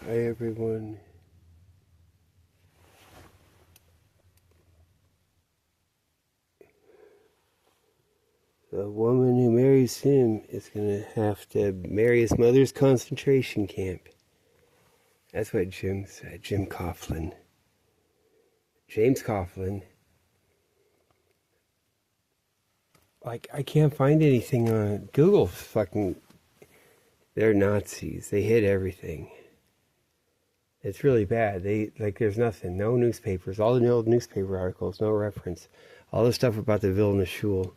Hi everyone. The woman who marries him is gonna have to marry his mother's concentration camp. That's what Jim said. Jim Coughlin. James Coughlin. Like, I can't find anything on Google. Fucking, they're Nazis. They hid everything. It's really bad. There's nothing. No newspapers. All the old newspaper articles. No reference. All the stuff about the Vilna Shul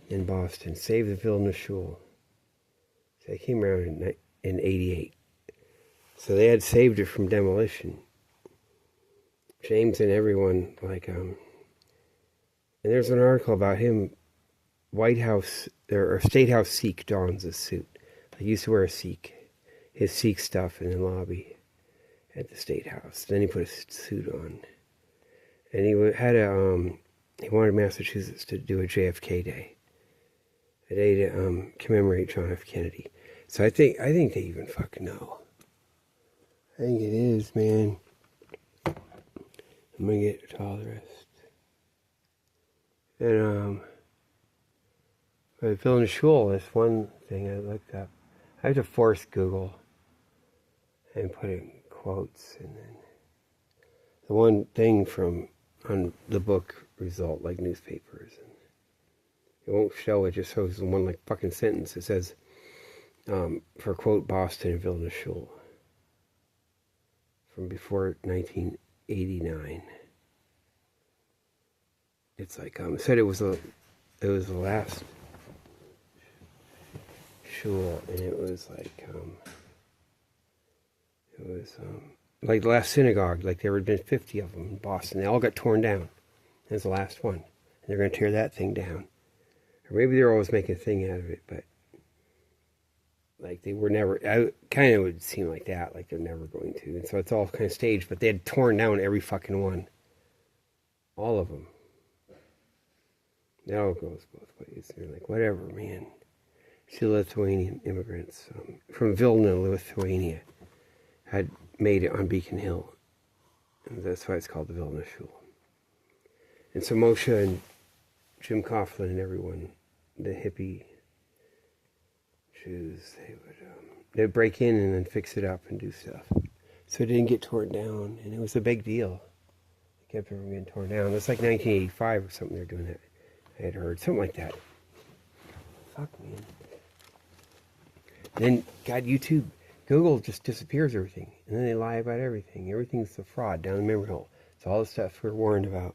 in Boston. Save the Vilna Shul. So they came around in 88. So they had saved it from demolition. James and everyone, and there's an article about him, White House, or State House Sikh dons a suit. He used to wear a Sikh, his Sikh stuff in the lobby at the State House. Then he put a suit on. And he wanted Massachusetts to do a JFK Day. A day to commemorate John F. Kennedy. So I think they even fucking know. I think it is, man. I'm gonna get to all the rest. And for Vilna Shul, that's one thing I looked up. I have to force Google and put in quotes, and then the one thing on the book result, like newspapers, and it won't show. It just shows the one fucking sentence. It says, for quote Boston and Vilna Shul from before 1989. It's it said it was the last shul, and it was like the last synagogue. Like there had been 50 of them in Boston. They all got torn down. That's the last one, and they're going to tear that thing down. Or maybe they're always making a thing out of it, but they were never. I kind of would seem like that, like they're never going to. And so it's all kind of staged. But they had torn down every fucking one, all of them. It all goes both ways. They're like, whatever, man. See, Lithuanian immigrants from Vilna, Lithuania, had made it on Beacon Hill. And that's why it's called the Vilna Shul. And so Moshe and Jim Coughlin and everyone, the hippie Jews, they'd break in and then fix it up and do stuff. So it didn't get torn down, and it was a big deal. It kept everything getting torn down. It's like 1985 or something they're doing that. I had heard something like that. Fuck, man. Then, God, YouTube, Google just disappears everything. And then they lie about everything. Everything's a fraud down the memory hole. It's all the stuff we're warned about.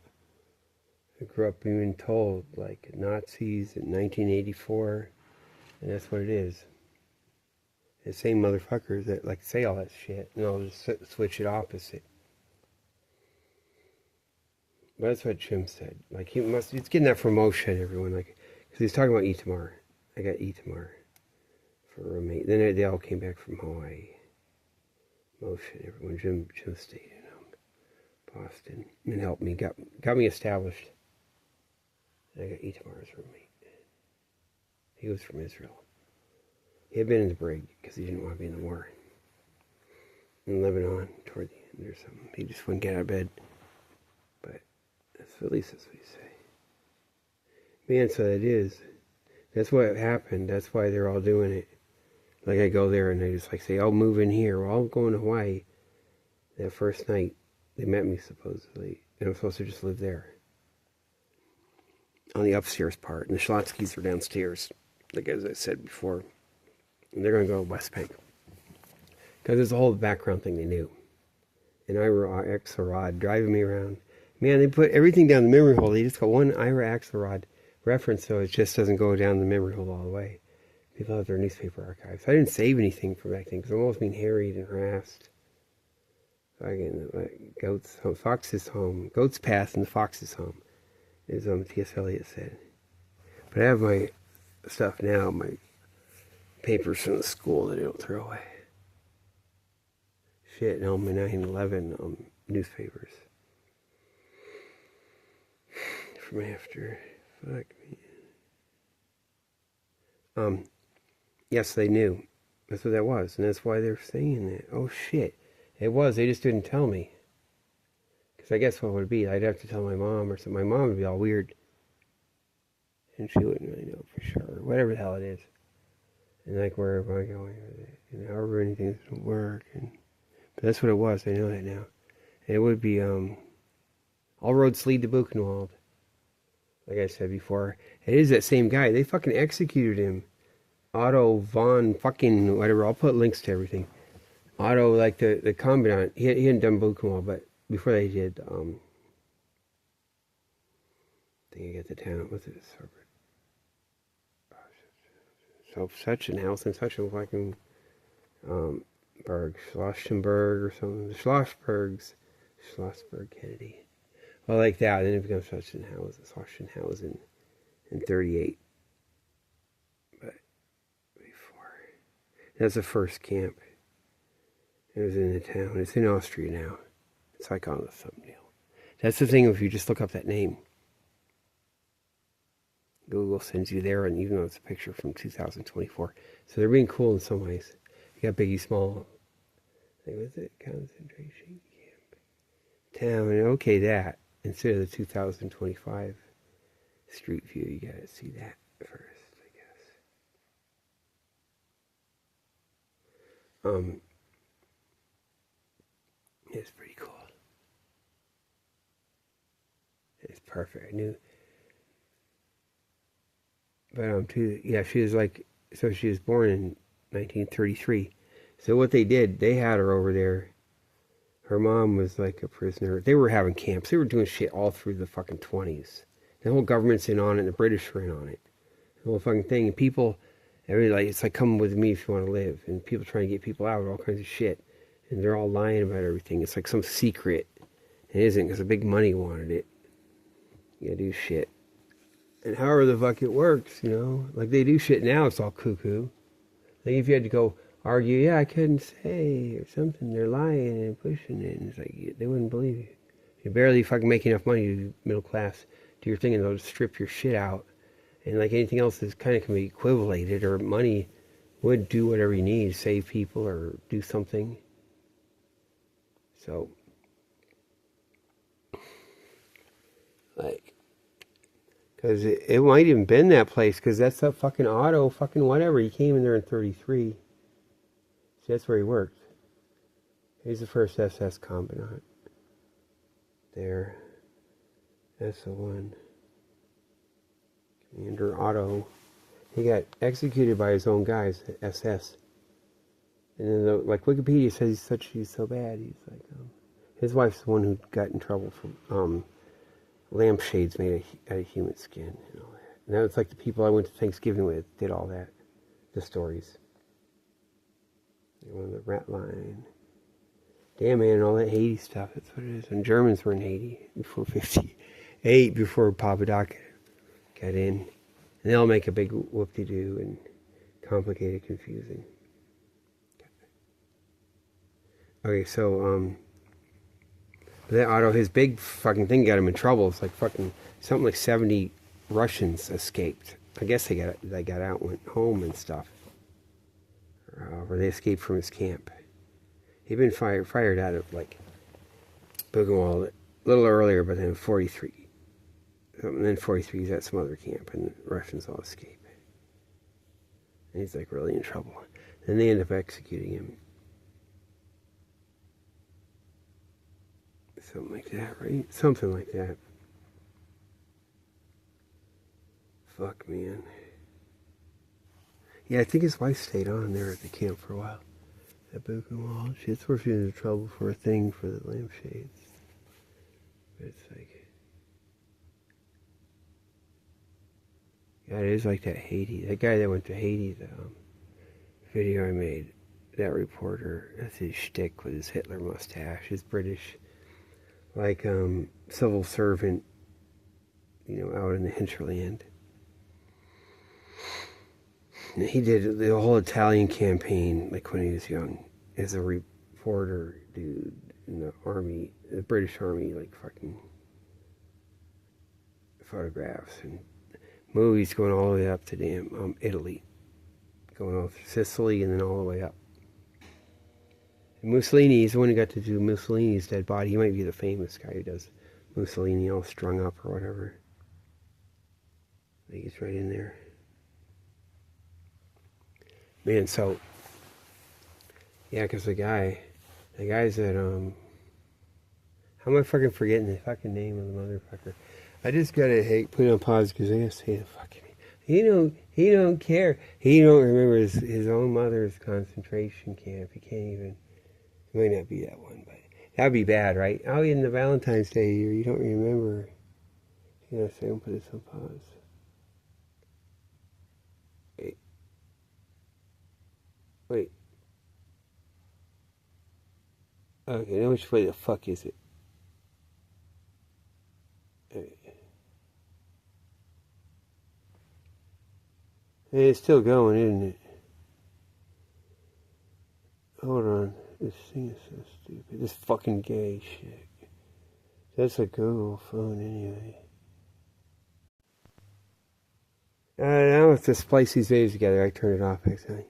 I grew up being told, Nazis in 1984. And that's what it is. The same motherfuckers that say all that shit. And they'll just switch it opposite. But that's what Jim said. He's getting that from Moshe and everyone. Because he's talking about Itamar. I got Itamar for a roommate. Then they all came back from Hawaii. Moshe and everyone. Jim stayed in Boston and helped me. Got me established. And I got Itamar's roommate. He was from Israel. He had been in the brig because he didn't want to be in the war. In Lebanon, toward the end or something. He just wouldn't get out of bed. But at least that's what you say. Man, so that is. That's what happened. That's why they're all doing it. I go there and they just say, "I'll move in here." Well, I'll go in Hawaii. That first night, they met me supposedly. And I'm supposed to just live there. On the upstairs part. And the Schlotzkys are downstairs. As I said before. And they're going to go West Bank. Because there's a whole background thing they knew. And Ira Axelrod driving me around. Man, they put everything down the memory hole. They just got one Ira Axelrod reference, so it just doesn't go down the memory hole all the way. People have their newspaper archives. I didn't save anything from back then because I'm always being harried and harassed. Goats home, Fox's home, Goat's Path and the Fox's home, as T.S. Eliot said. But I have my stuff now, my papers from the school that I don't throw away. Shit, and all my 9/11 newspapers. From after. Fuck me. Yes, they knew. That's what that was, and that's why they're saying that. Oh shit, it was. They just didn't tell me. Because I guess what would it be? I'd have to tell my mom or something. My mom would be all weird, and she wouldn't really know for sure. Whatever the hell it is, and like where am I going with it? And however anything doesn't work, and but that's what it was. I know that now. And it would be all roads lead to Buchenwald. Like I said before, it is that same guy. They fucking executed him. Otto von fucking whatever. I'll put links to everything. Otto, like the commandant, he hadn't done Buchenwald, but before they did, I think I get the town. What's it? So Sachsenhausen, such a fucking Berg, Schlossenberg or something. The Schlossberg Kennedy. Well, like that, then it becomes Sachsenhausen in 38. But before. That's the first camp. It was in the town. It's in Austria now. It's like on the thumbnail. That's the thing if you just look up that name. Google sends you there, and even though it's a picture from 2024. So they're being cool in some ways. You got Biggie Small. Like, what's it? Concentration camp. Town. And okay, that. Instead of the 2025 street view, you gotta see that first, I guess. It's pretty cool. It's perfect. I knew. But yeah, she was like, so she was born in 1933. So what they did, they had her over there. Her mom was like a prisoner. They were having camps. They were doing shit all through the fucking 20s. The whole government's in on it, and the British were in on it. The whole fucking thing. And people, it's like, come with me if you want to live. And people trying to get people out, all kinds of shit. And they're all lying about everything. It's like some secret. It isn't, because the big money wanted it. You gotta do shit. And however the fuck it works, like they do shit now, it's all cuckoo. Like if you had to go argue, yeah, I couldn't say or something, they're lying and pushing it, and it's like they wouldn't believe you. You barely fucking make enough money to do middle class, do your thing, and they'll just strip your shit out. And like anything else is kind of can be equivalated, or money would do whatever you need, save people or do something. So, like, because it might even been that place, because that's that fucking Otto, fucking whatever. He came in there in 33. See, that's where he worked. He's the first SS commandant. There. That's the one. Commander Otto. He got executed by his own guys, SS. And then, like Wikipedia says, he's so bad. He's like, his wife's the one who got in trouble for lampshades made out of human skin and all that. And that was like the people I went to Thanksgiving with did all that. The stories. They were on the rat line. Damn, man, and all that Haiti stuff. That's what it is. And Germans were in Haiti before 58, before Papa Doc got in. And they'll make a big whoop-de-doo and complicated, confusing. Okay, so, that Otto, his big fucking thing got him in trouble. It's like fucking, something like 70 Russians escaped. I guess they got out, went home and stuff. Or they escaped from his camp. He'd been fired out of, like, Buchenwald a little earlier, but then 43. And then 43, he's at some other camp, and the Russians all escape. And he's, like, really in trouble. Then they end up executing him. Something like that, right? Something like that. Fuck, man. Yeah, I think his wife stayed on there at the camp for a while. At Buchenwald. That's where she was in trouble for a thing for the lampshades. But it's like... Yeah, it is like that Haiti. That guy that went to Haiti, the video I made, that reporter, that's his shtick with his Hitler mustache, his British... like civil servant, out in the hinterland. And he did the whole Italian campaign, like when he was young, as a reporter dude in the army, the British army, like fucking photographs and movies going all the way up to damn Italy, going all through Sicily and then all the way up. And Mussolini, he's the one who got to do Mussolini's dead body. He might be the famous guy who does Mussolini all strung up or whatever. I think he's right in there. Man, so, yeah, because the guy's at, how am I fucking forgetting the fucking name of the motherfucker? I just gotta put it on pause because I gotta say the fucking name. He don't care. He don't remember his own mother's concentration camp. He can't even, it might not be that one, but that'd be bad, right? Oh, in the Valentine's Day year, you don't remember. You know, so I'm gonna put this on pause. Wait. Okay, now which way the fuck is it? Hey, it's still going, isn't it? Hold on. This thing is so stupid. This fucking gay shit. That's a Google phone anyway. Now if to splice these videos together, I turn it off accidentally.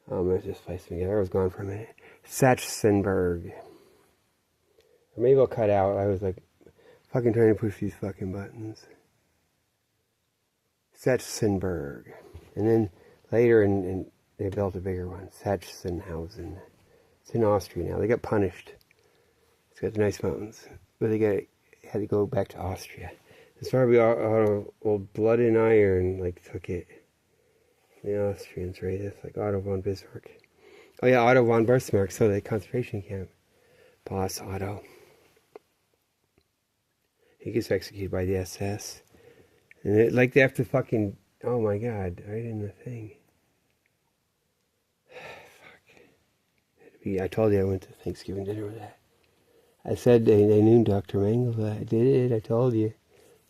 Oh, I'm going to just splice them together. I was gone for a minute. Sachsenburg. Or maybe I'll cut out. I was like fucking trying to push these fucking buttons. Sachsenburg. And then later they built a bigger one. Sachsenhausen. It's in Austria now. They got punished. It's got the nice mountains. But had to go back to Austria. It's probably all blood and iron took it. The Austrians, right? It's like Otto von Bismarck. Oh yeah, Otto von Bismarck, so the concentration camp. Boss Otto. He gets executed by the SS. And they have to fucking, oh my god, right in the thing. Fuck. I told you I went to Thanksgiving dinner with that. I said they knew Dr. Mangels. I did it, I told you.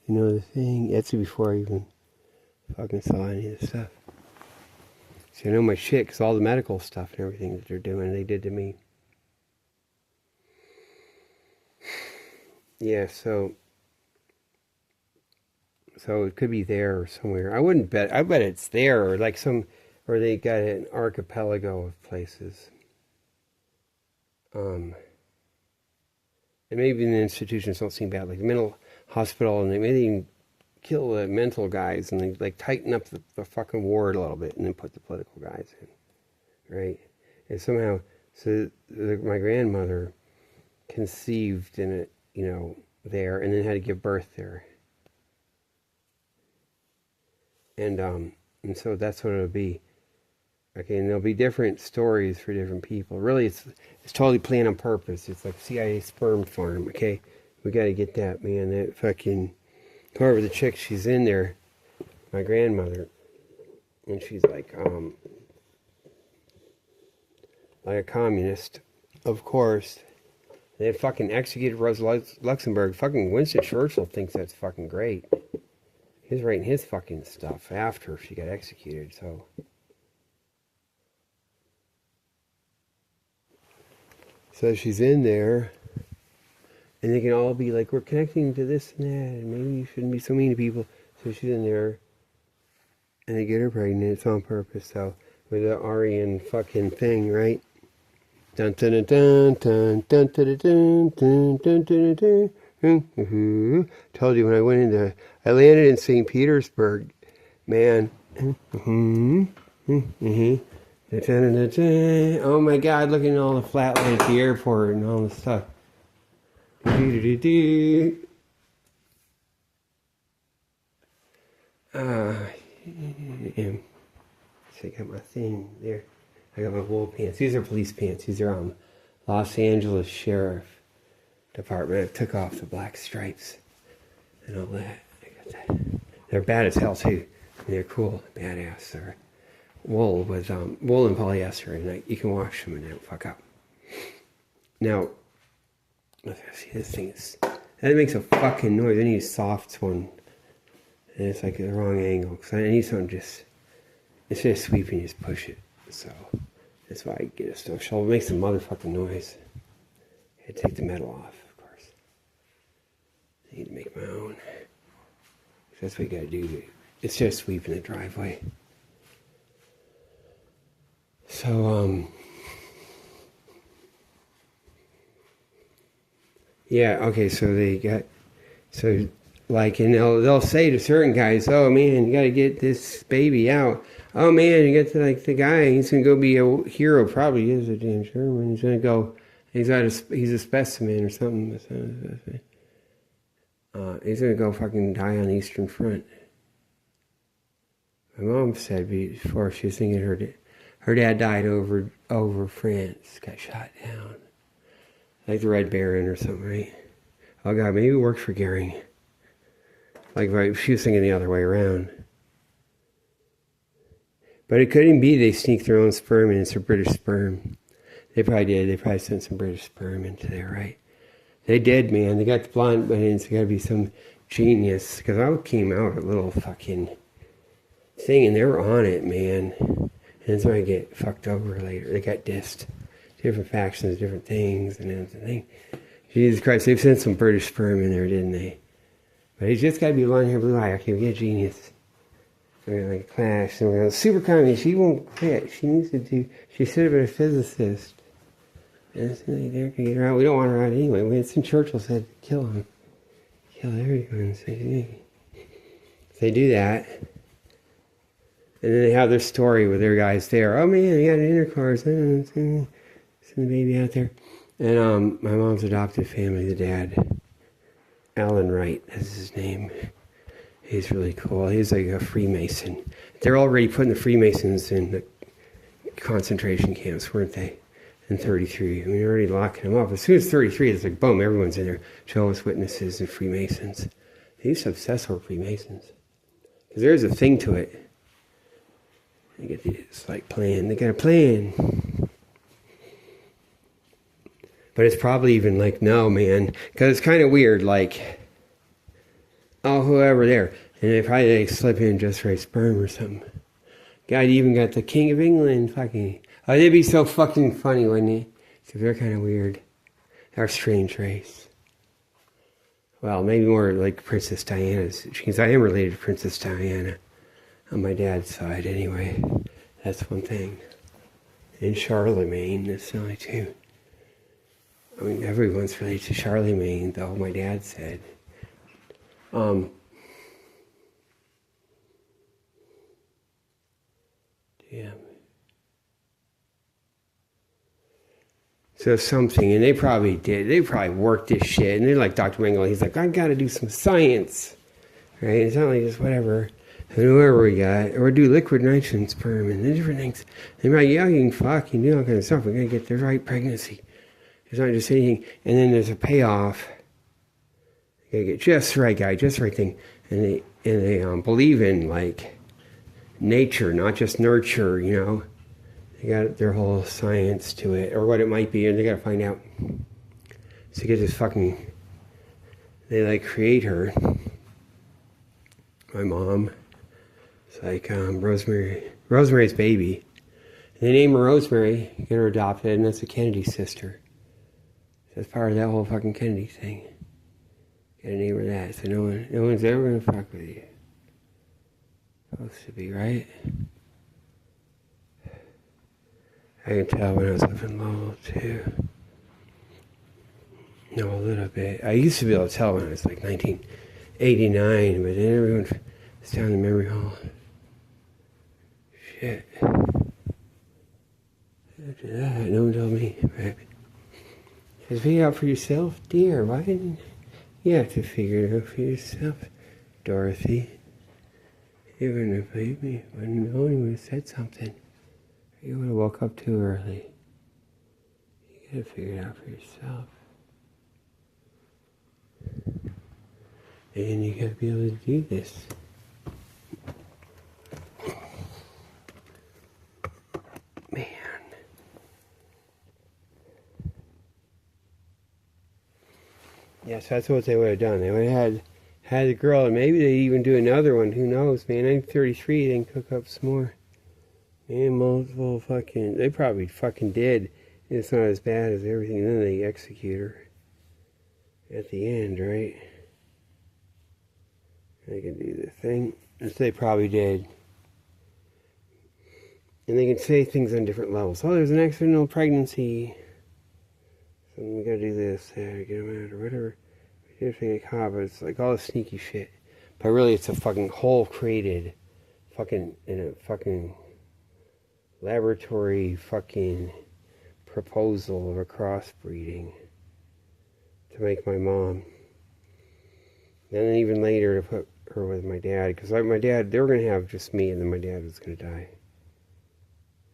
You know the thing. That's before I even fucking saw any of the stuff. So I know my shit, because all the medical stuff and everything that they're doing, they did to me. Yeah, so it could be there or somewhere. I wouldn't bet. I bet it's there or or they got an archipelago of places. And maybe the institutions don't seem bad, like the mental hospital, and they maybe even kill the mental guys and they tighten up the fucking ward a little bit and then put the political guys in, right? And somehow, my grandmother conceived in it, there, and then had to give birth there. And so that's what it'll be. Okay, and there'll be different stories for different people. Really, it's totally planned on purpose. It's like CIA sperm farm, okay? We got to get that, man. That fucking, whoever the chick, she's in there, my grandmother, and she's like a communist, of course. They fucking executed Rosa Luxemburg. Fucking Winston Churchill thinks that's fucking great. He's writing his fucking stuff after she got executed, so. So she's in there, and they can all be like, we're connecting to this and that, and maybe you shouldn't be so mean to people. So she's in there, and they get her pregnant. It's on purpose, so, with the Aryan fucking thing, right? Dun dun dun dun dun dun dun dun dun dun dun dun. Told you when I landed in St. Petersburg, man. Oh my god, looking at all the flat lights at the airport and all the stuff. So I got my thing there. I got my wool pants. These are police pants. These are Los Angeles Sheriff Department. I took off the black stripes and all that. I got that. They're bad as hell too. They're cool, badass. They're wool with wool and polyester, and you can wash them and they don't fuck up. Now, see, this thing is, that makes a fucking noise. I need a soft one, and it's like the wrong angle because I need something just instead of sweeping, just push it. So that's why I get a snow shovel. It makes a motherfucking noise. I take the metal off, of course. I need to make my own. That's what you gotta do It's just sweeping the driveway. So, yeah, okay, so like, and they'll say to certain guys, oh man, you gotta get this baby out. Oh man, you get to like the guy, he's gonna go be a hero, probably is a damn Sherman. He's gonna go, he's a specimen or something. He's gonna go fucking die on the Eastern Front. My mom said before, she was thinking her dad died over France, got shot down. Like the Red Baron or something, right? Oh God, maybe it worked for Goering. Like, right, she was thinking the other way around. But it couldn't be they sneaked their own sperm in. It's a British sperm. They probably did. They probably sent some British sperm into there, right? They did, man. They got the blonde, but it's got to be some genius. Because I came out a little fucking thing, and they were on it, man. And it's going to get fucked over later. They got dissed. Different factions, different things, and everything. Jesus Christ, they've sent some British sperm in there, didn't they? But he's just got to be blonde hair, blue eye. Okay, we get genius. We're going to clash. And we're going to super communist. She won't quit. She needs to do. She should have been a physicist. And they're going to get her out. We don't want her out anyway. Winston Churchill said, kill him. Kill everyone. So they do that. And then they have their story with their guys there. Oh man, they got an intercourse. Send the baby out there. And my mom's adopted family, the dad, Alan Wright, is his name. He's really cool. He's like a Freemason. They're already putting the Freemasons in the concentration camps, weren't they? In 33. I mean, they're already locking them up. As soon as 33, it's like, boom, everyone's in there. Jehovah's Witnesses and Freemasons. They used to obsess over Freemasons. Because there's a thing to it. They get this, like, plan. They got a plan. But it's probably even like, no, man. Because it's kind of weird, like, oh, whoever there. And they probably like, slip in just right sperm or something. God even got the King of England fucking. Oh, they'd be so fucking funny, wouldn't he? So they're kind of weird. They're a strange race. Well, maybe more like Princess Diana's. Because I am related to Princess Diana. On my dad's side, anyway. That's one thing. And Charlemagne, that's the only two. I mean, everyone's related to Charlemagne, though, my dad said. Damn. So something, and they probably did. They probably worked this shit. And they're like Dr. Mengele. He's like, I got to do some science. Right? It's not like just whatever. And whoever we got, or do liquid nitrogen sperm and different things. They're like, yeah, you can fuck, you can do all kinds of stuff. We got to get the right pregnancy. It's not just anything. And then there's a payoff. You got to get just the right guy, just the right thing. And they believe in, like, nature, not just nurture, you know. They got their whole science to it, or what it might be, and they got to find out. So you get this fucking, they like create her. My mom. It's like Rosemary's baby. And they name her Rosemary, get her adopted, and that's the Kennedy sister. So that's part of that whole fucking Kennedy thing. Gotta name her that, so no one's ever gonna fuck with you. Supposed to be, right? I can tell when I was living low, too. No, a little bit. I used to be able to tell when I was like 1989, but then everyone was down the memory hall. Shit. After that, no one told me. Right? Just figure it out for yourself, dear. Why didn't you have to figure it out for yourself, Dorothy? You wouldn't have believed me. Wouldn't know you would have said something. You would have woke up too early. You gotta figure it out for yourself. And you gotta be able to do this. Man. Yes, that's what they would have done. They would have had the girl, and maybe they'd even do another one. Who knows, man? I'm 33, they can cook up some more. Man, multiple fucking, they probably fucking did. It's not as bad as everything. And then they execute her at the end, right? They can do the thing. As they probably did. And they can say things on different levels. Oh, there's an accidental pregnancy. So we gotta do this, get them out, or whatever. But it's like all this sneaky shit. But really, it's a fucking hole created fucking in a fucking laboratory fucking proposal of a crossbreeding to make my mom. And then even later to put her with my dad. Because my dad, they were going to have just me, and then my dad was going to die.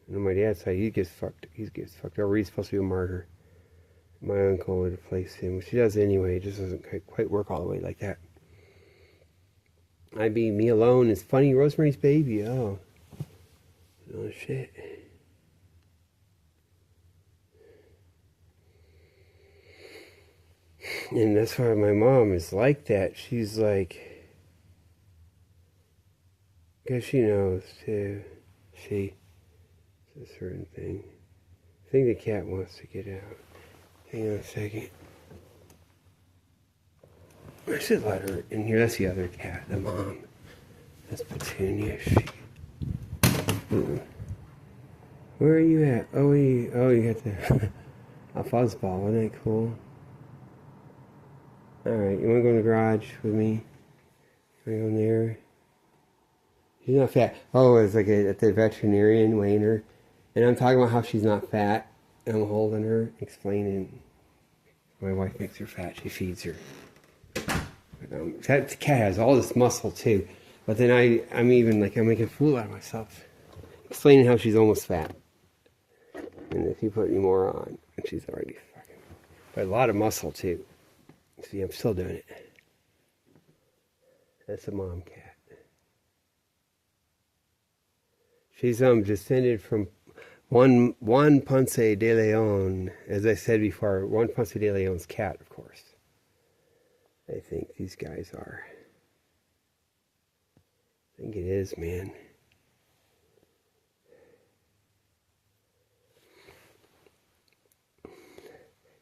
And on my dad's side, he gets fucked over. He's supposed to be a martyr. My uncle would replace him, which he does anyway. It just doesn't quite work all the way like that. I'd be me alone. It's funny, Rosemary's Baby. Oh shit. And that's why my mom is like that. She's like, because she knows too. It's a certain thing. I think the cat wants to get out. Hang on a second. I should let her in here. That's the other cat, the mom. That's Petunia. Where are you at? Oh, you got the a fuzzball. Wasn't that cool? Alright, you want to go in the garage with me? You want to go in there? She's not fat. Oh, it's like at the veterinarian weighing her. And I'm talking about how she's not fat. I'm holding her, explaining. My wife makes her fat. She feeds her. That cat has all this muscle too. But then I'm even like, I'm making a fool out of myself. Explaining how she's almost fat. And if you put any more on, and she's already fucking. But a lot of muscle too. See, I'm still doing it. That's a mom cat. She's descended from Juan Ponce de Leon, as I said before. Juan Ponce de Leon's cat, of course. I think these guys are. I think it is, man.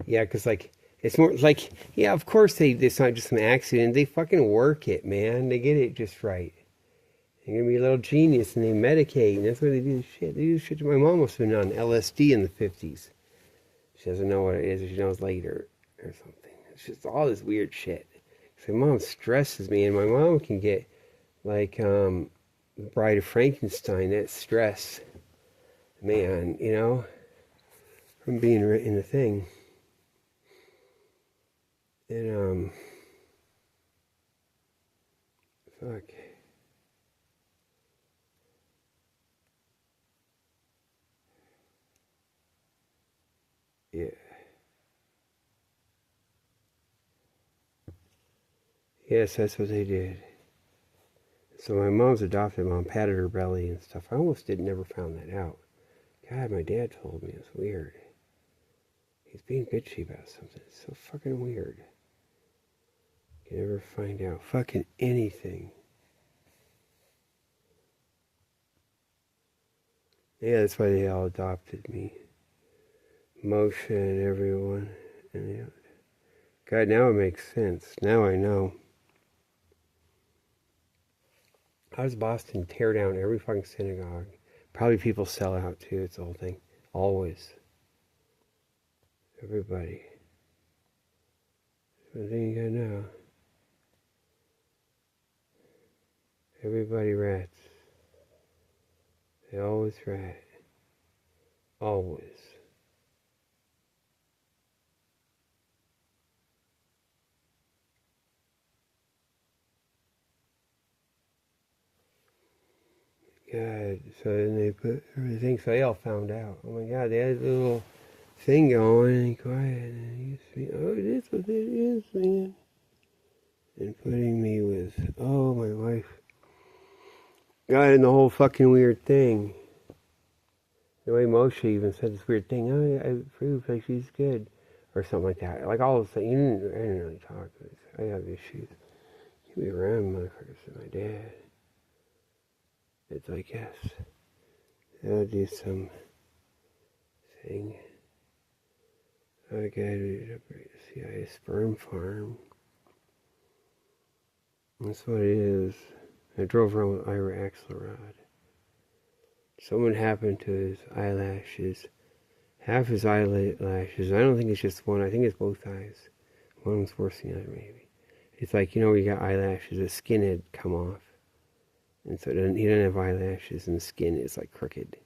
Yeah, because like, it's more like, yeah, of course it's not just an accident. They fucking work it, man. They get it just right. They're going to be a little genius, and they medicate, and that's why they do this shit. They do this shit. My mom must have been on LSD in the 50s. She doesn't know what it is, or she knows later, or something. It's just all this weird shit. So my mom stresses me, and my mom can get, like, the Bride of Frankenstein, that stress. Man, you know, from being in the thing. And, fuck. Yeah. Yes, that's what they did. So my mom's adopted mom patted her belly and stuff. I almost never found that out. God, my dad told me. It's weird. He's being bitchy about something. It's so fucking weird. You never find out fucking anything. Yeah, that's why they all adopted me. Moshe and everyone. And God, now it makes sense. Now I know. How does Boston tear down every fucking synagogue? Probably people sell out too. It's the whole thing. Always. Everybody. That's one thing you gotta know. Everybody rats. They always rat. Always. God, so then they put everything, so they all found out. Oh my God, they had a little thing going, and quiet, and he used to be, oh, it is what it is, man. And putting me with, oh, my wife. God, and the whole fucking weird thing. The way Moshe even said this weird thing, oh, I prove like she's good, or something like that. Like all of a sudden, I didn't really talk. I have issues. Keep me around, motherfuckers, and my dad. It's like, yes, I'll do some thing. I got to operate the CIA sperm farm. That's what it is. I drove around with Ira Axelrod. Someone happened to his eyelashes. Half his eyelashes. I don't think it's just one. I think it's both eyes. One's worse than the other, maybe. It's like, you know, you got eyelashes, the skin had come off. And so he doesn't have eyelashes, and the skin is like crooked.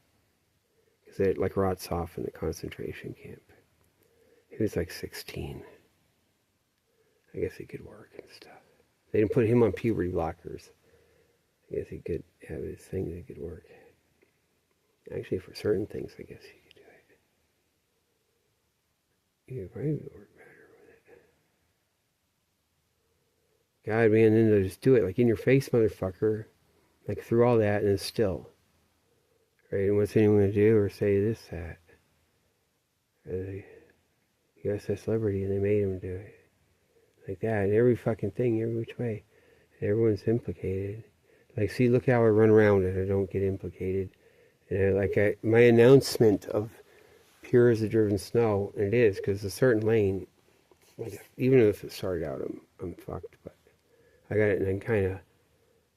Because it like rots off in the concentration camp. He was like 16. I guess he could work and stuff. They didn't put him on puberty blockers. I guess he could have his thing that could work. Actually, for certain things, I guess he could do it. He could probably work better with it. God, man, then they'll just do it. Like, in your face, motherfucker. Like, through all that, and it's still. Right? And what's anyone going to do or say this, that? You got a celebrity, and they made him do it. Like that, and every fucking thing, every which way. And everyone's implicated. Like, see, look how I run around and I don't get implicated. And my announcement of pure as the driven snow, and it is, because a certain lane, like, even if it started out, I'm fucked, but I got it, and then kind of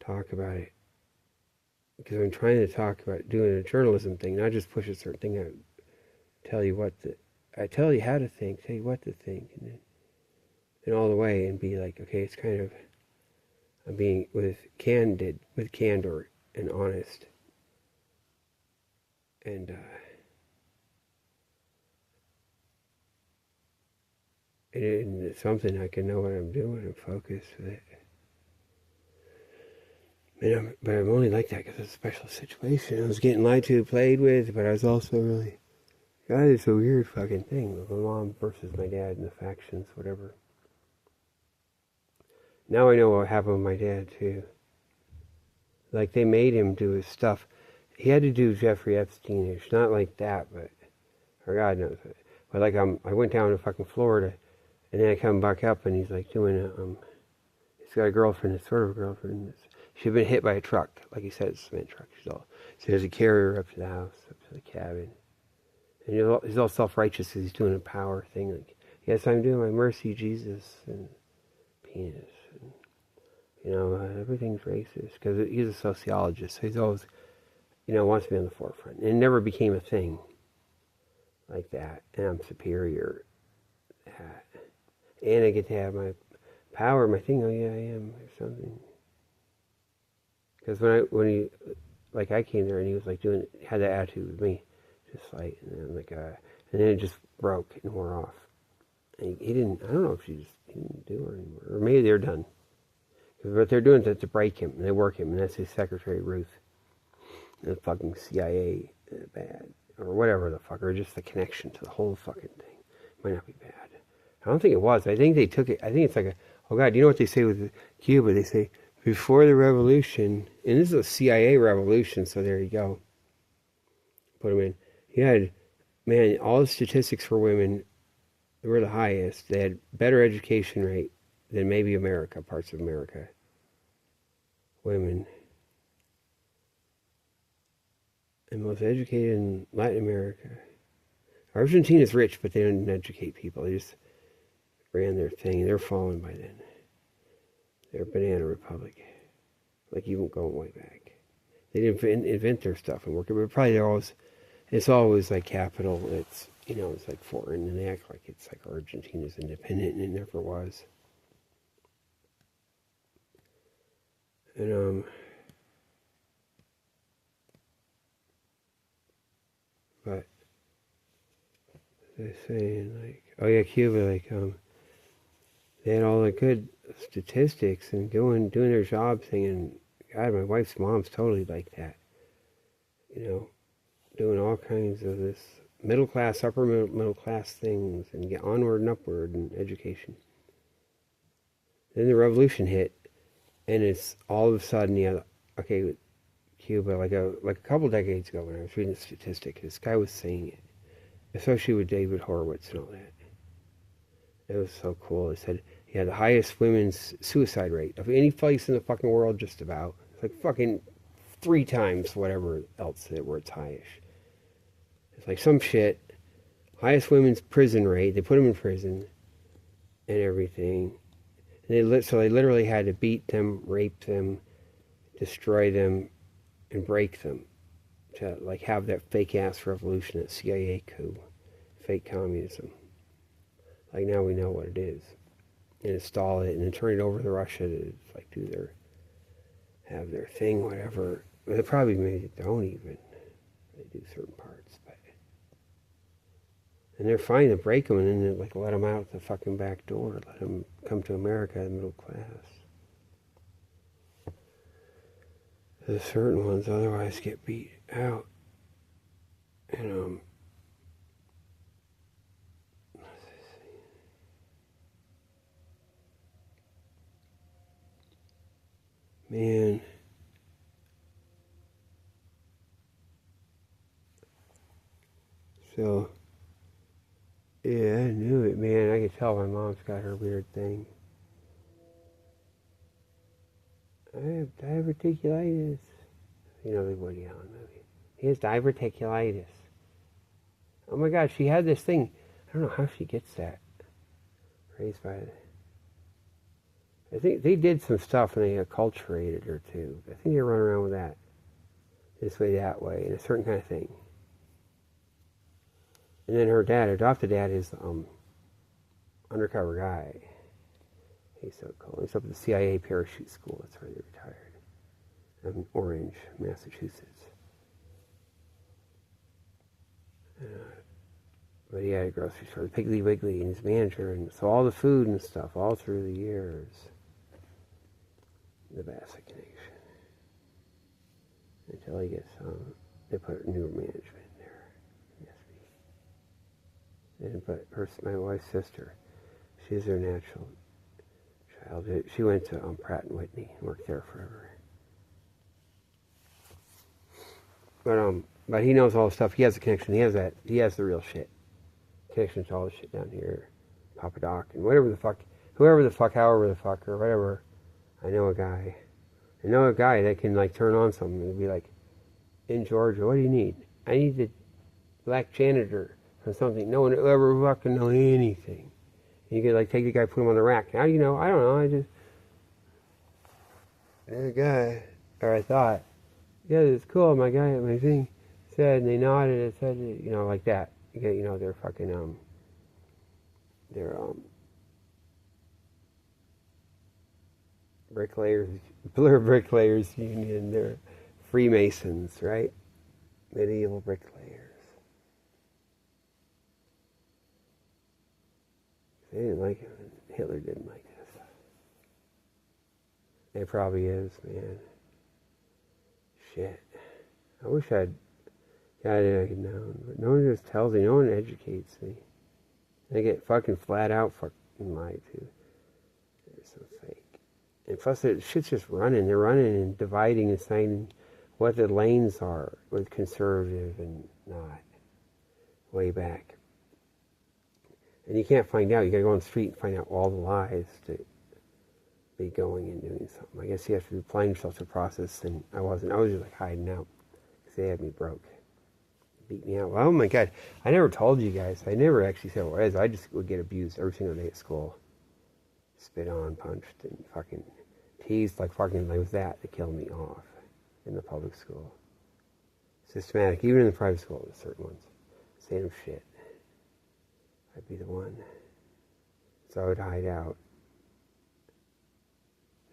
talk about it. Because I'm trying to talk about doing a journalism thing, not just push a certain thing out. I tell you how to think, tell you what to think, and then all the way, and be like, okay, it's kind of, I'm being with candor and honest. And it's something I can know what I'm doing and focus with it. But I'm only like that because it's a special situation. I was getting lied to, played with, but I was also really, God, it's a weird fucking thing with my mom versus my dad and the factions, whatever. Now I know what happened with my dad too. Like, they made him do his stuff. He had to do Jeffrey Epstein-ish, not like that, but, or God knows it. But like, I went down to fucking Florida, and then I come back up, and he's like doing he's got a girlfriend, a sort of a girlfriend. She'd been hit by a truck, like he said, a cement truck. So he has to carry her up to the house, up to the cabin. And he's all self-righteous because he's doing a power thing. Like, yes, I'm doing my mercy, Jesus, and penis. And, you know, everything's racist. Because he's a sociologist, so he's always, you know, wants to be on the forefront. And it never became a thing like that. And I'm superior. And I get to have my power, my thing. Oh, yeah, I am, or something. Because when he, like, I came there and he was like had that attitude with me, just like, and then and then it just broke and wore off. And he didn't, I don't know if he didn't do it anymore, or maybe they're done. But they're doing it to break him, and they work him, and that's his secretary, Ruth. The fucking CIA, bad, or whatever the fuck, or just the connection to the whole fucking thing. Might not be bad. I don't think it was. I think they took it, I think it's like oh God, you know what they say with Cuba? They say, before the revolution, and this is a CIA revolution, so there you go. Put them in. He had, man, all the statistics for women were the highest. They had better education rate than maybe America, parts of America. Women. And most educated in Latin America. Argentina's rich, but they didn't educate people. They just ran their thing. They're fallen by then. They're a banana republic. Like, even going way back. They didn't invent their stuff and work it, but probably it's always like capital. It's, you know, it's like foreign, and they act like it's like Argentina's independent, and it never was. And, but they're saying, like, oh yeah, Cuba, like, they had all the good statistics and doing their job thing, and God, my wife's mom's totally like that. You know, doing all kinds of this middle class, upper middle class things, and get onward and upward in education. Then the revolution hit, and it's all of a sudden, yeah, okay, with Cuba, like a couple decades ago when I was reading the statistic, this guy was saying it, especially with David Horowitz and all that. It was so cool. It said he had the highest women's suicide rate of any place in the fucking world, just about. It's like fucking 3 times whatever else where it's highest. It's like some shit. Highest women's prison rate. They put them in prison and everything. And so they literally had to beat them, rape them, destroy them and break them, to like have that fake ass revolution, that CIA coup, fake communism. Like now we know what it is, and install it, and then turn it over to Russia to like have their thing, whatever. They probably maybe don't even. They do certain parts, but and they're fine to break them, and then like let them out the fucking back door, let them come to America, the middle class. The certain ones otherwise get beat out, and man. So, yeah, I knew it, man. I could tell my mom's got her weird thing. I have diverticulitis. You know the Woody Allen movie. He has diverticulitis. Oh my God, she had this thing. I don't know how she gets that. Raised by it. I think they did some stuff and they acculturated her too. I think they run around with that. This way, that way, and a certain kind of thing. And then her dad, adopted dad, is undercover guy. He's so cool. He's up at the CIA parachute school. That's where they retired. In Orange, Massachusetts. But he had a grocery store, the Piggly Wiggly, and his manager, and so all the food and stuff, all through the years. The Bassett connection. Until he gets they put new management in there. They didn't put my wife's sister. She's their natural child. She went to Pratt and Whitney and worked there forever. But he knows all the stuff. He has the connection. He has that. He has the real shit. Connection to all the shit down here. Papa Doc and whatever the fuck, whoever the fuck, however the fuck, or whatever. I know a guy that can like turn on something and be like, in Georgia, what do you need? I need the black janitor for something. No one will ever fucking know anything. And you could like take the guy, put him on the rack. How do you know? I don't know. I just there's a guy, or I thought, yeah, it's cool. My guy at my thing said, and they nodded and said, you know, like that. You know, they're fucking bricklayers, bricklayers union. They're Freemasons, right? Medieval bricklayers. They didn't like him. Hitler didn't like this. It probably is, man. Shit. I wish I'd known, but no one just tells me. No one educates me. They get fucking flat out fucking lied to. They're so fake. And plus, the shit's just running. They're running and dividing and saying what the lanes are with conservative and not. Way back. And you can't find out. You gotta go on the street and find out all the lies to be going and doing something. I guess you have to be applying yourself to the process, and I wasn't. I was just like hiding out because they had me broke. Beat me out. Well, oh my God. I never told you guys. I never actually said what it was. I just would get abused every single day at school. Spit on, punched, and fucking teased like fucking like that to kill me off in the public school. Systematic. Even in the private school, there's certain ones. Same shit. I'd be the one. So I would hide out.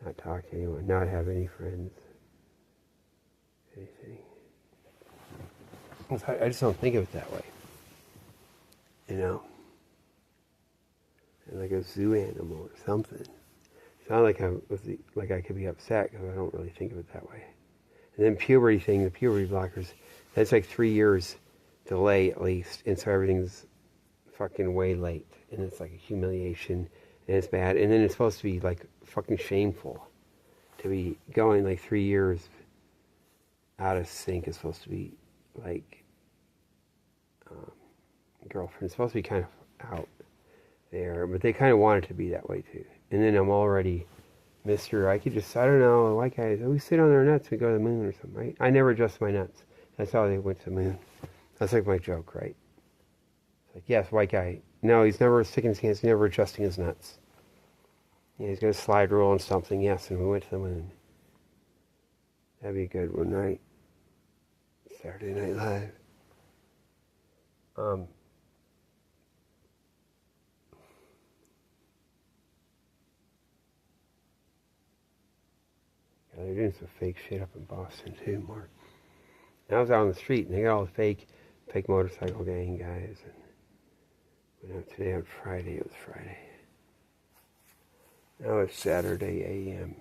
Not talk to anyone. Not have any friends. Anything. I just don't think of it that way. You know? And like a zoo animal or something. It's not like I could be upset because I don't really think of it that way. And then puberty thing, the puberty blockers, that's like 3 years delay at least. And so everything's fucking way late. And it's like a humiliation. And it's bad. And then it's supposed to be like fucking shameful. To be going like 3 years out of sync is supposed to be like girlfriend. It's supposed to be kind of out there, but they kind of want it to be that way too. And then I'm already Mr. I don't know, white guys always sit on their nuts and go to the moon or something, right? I never adjust my nuts. That's how they went to the moon. That's like my joke, right? It's like, yes, white guy. No, he's never sticking his hands, never adjusting his nuts. Yeah, he's got a slide rule on something, yes, and we went to the moon. That'd be a good one, right? Saturday Night Live. Yeah, they're doing some fake shit up in Boston too, Mark. And I was out on the street, and they got all the fake motorcycle gang guys. And went out today on Friday. It was Friday. Now it's Saturday a.m.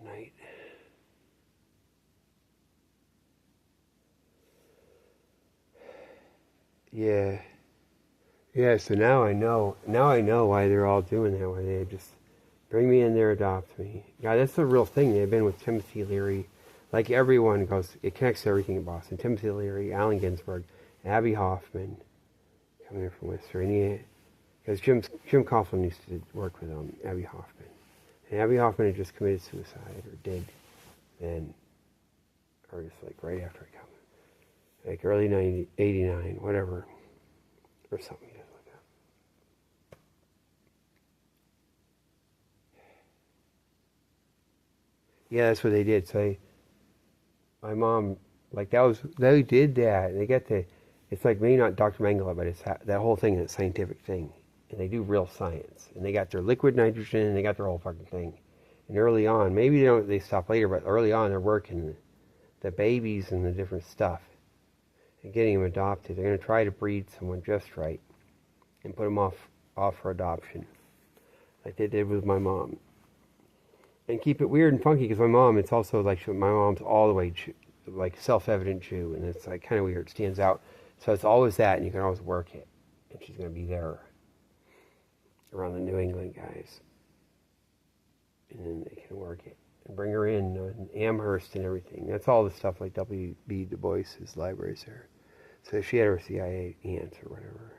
night. Yeah. Yeah, so now I know why they're all doing that, why they just bring me in there, adopt me. Yeah, that's the real thing. They've been with Timothy Leary. Like everyone goes, it connects to everything in Boston. Timothy Leary, Allen Ginsberg, Abby Hoffman, coming here from West Virginia. Because Jim Coughlin used to work with Abby Hoffman. And Abby Hoffman had just committed suicide, or did, then, or just like right after I come. Like early 89, whatever, or something. Yeah, that's what they did. So my mom, like they did that. And they get to, it's like maybe not Dr. Mengele, but it's that whole thing, that scientific thing. And they do real science. And they got their liquid nitrogen, and they got their whole fucking thing. And early on, maybe they stop later, but early on they're working the babies and the different stuff. And getting them adopted. They're going to try to breed someone just right. And put them off for adoption. Like they did with my mom. And keep it weird and funky, because my mom, it's also like, my mom's all the way like self-evident Jew, and it's like kind of weird, it stands out. So it's always that, and you can always work it. And she's going to be there around the New England guys. And then they can work it. And bring her in Amherst and everything. That's all the stuff like W.B. Du Bois's libraries there. So she had her CIA aunts or whatever,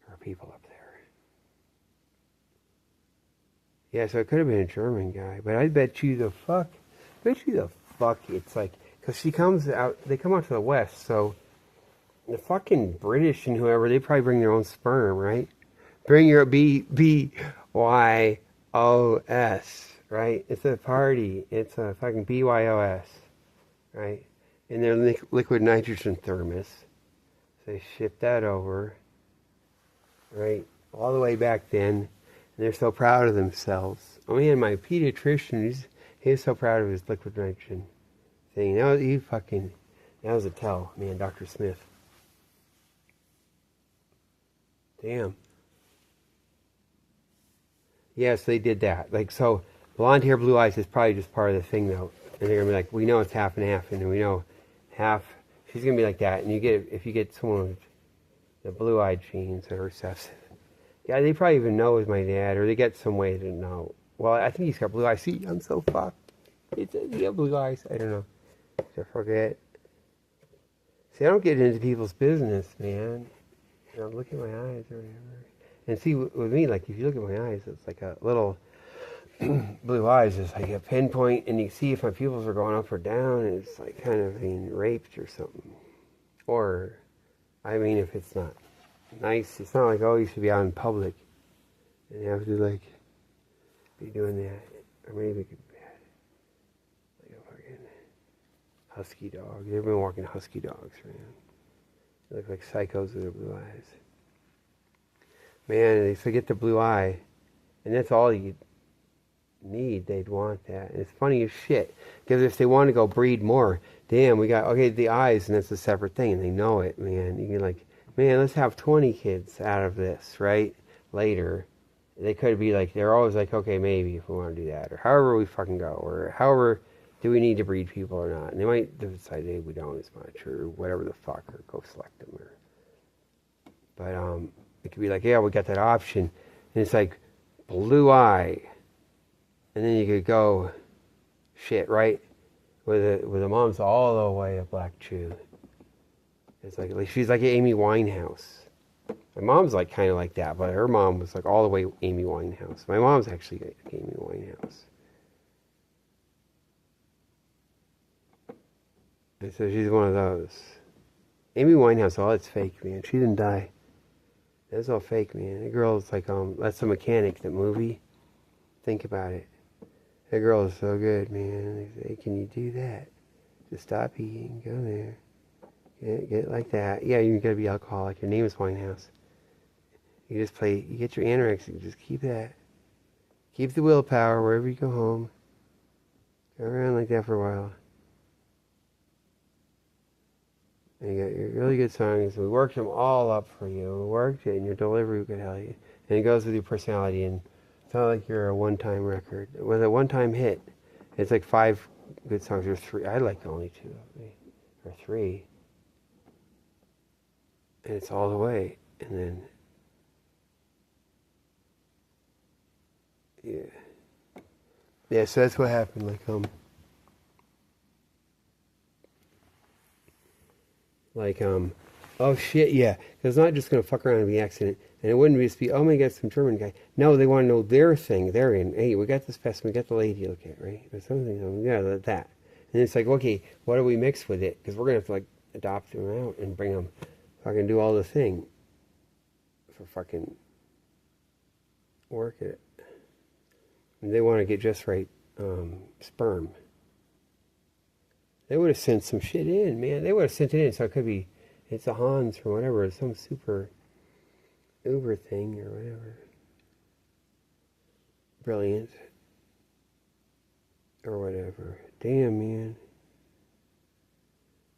her people up there. Yeah, so it could have been a German guy, but I bet you the fuck it's like, because she comes out, they come out to the West, so the fucking British and whoever, they probably bring their own sperm, right? Bring your B-Y-O-S, right? It's a party, it's a fucking B-Y-O-S, right? In their liquid nitrogen thermos, so they ship that over, right? All the way back then. They're so proud of themselves. Oh man, my pediatrician, he's so proud of his liquid nitrogen thing. That was a tell, man, Dr. Smith. Damn. Yes, they did that. Like, so, blonde hair, blue eyes is probably just part of the thing, though. And they're going to be like, we know it's half and half, and we know half, she's going to be like that. And if you get someone with the blue-eyed genes that are recessive, yeah, they probably even know it's my dad, or they get some way to know. Well, I think he's got blue eyes. See, I'm so fucked. He has blue eyes. I don't know. I forget. See, I don't get into people's business, man. You know, look at my eyes or whatever. And see, with me, like, if you look at my eyes, it's like a little blue eyes. It's like a pinpoint, and you see if my pupils are going up or down, and it's like kind of being raped or something. Or, I mean, if it's not nice, it's not like, oh, you should be out in public and have to like be doing that, or maybe it could be bad. Like a fucking husky dog. They've been walking husky dogs around. They look like psychos with their blue eyes. Man, they forget the blue eye, and that's all you need. They'd want that, and it's funny as shit, because if they want to go breed more, damn, we got the eyes, and that's a separate thing, and they know it, man. You can like, man, let's have 20 kids out of this, right? Later. They could be like, they're always like, okay, maybe if we want to do that, or however we fucking go, or however, do we need to breed people or not? And they might decide, hey, we don't as much, or whatever the fuck, or go select them, or, but, it could be like, yeah, we got that option, and it's like, blue eye, and then you could go, shit, right? With a mom's all the way a black Jew. It's like she's like Amy Winehouse. My mom's like kind of like that, but her mom was like all the way Amy Winehouse. My mom's actually like Amy Winehouse. And so she's one of those. Amy Winehouse, all it's fake, man. She didn't die. That's all fake, man. The girl's like, that's the Mechanic, that movie. Think about it. That girl is so good, man. They say, can you do that? Just stop eating, go there. Get it like that. Yeah, you're going to be alcoholic. Your name is Winehouse. You just play, you get your anorexic, just keep that. Keep the willpower wherever you go home. Go around like that for a while. And you got your really good songs. We worked them all up for you. We worked it, and your delivery could help you. And it goes with your personality, and it's not like you're a one-time record. With a one-time hit, it's like 5 good songs, or 3. I like only 2 or 3. And it's all the way. And then, yeah. Yeah, so that's what happened. Oh shit, yeah. It's not just going to fuck around in the accident. And it wouldn't just be, oh my God, some German guy. No, they want to know their thing. They're in. Hey, we got this specimen, we got the lady to look at, right? Or something, yeah, that. And it's like, okay, what do we mix with it? Because we're going to have to, like, adopt them out and bring them, fucking do all the thing for fucking work it. And they want to get just right sperm. They would have sent some shit in, man. They would have sent it in, so it could be, it's a Hans or whatever, it's some super Uber thing or whatever. Brilliant. Or whatever. Damn, man.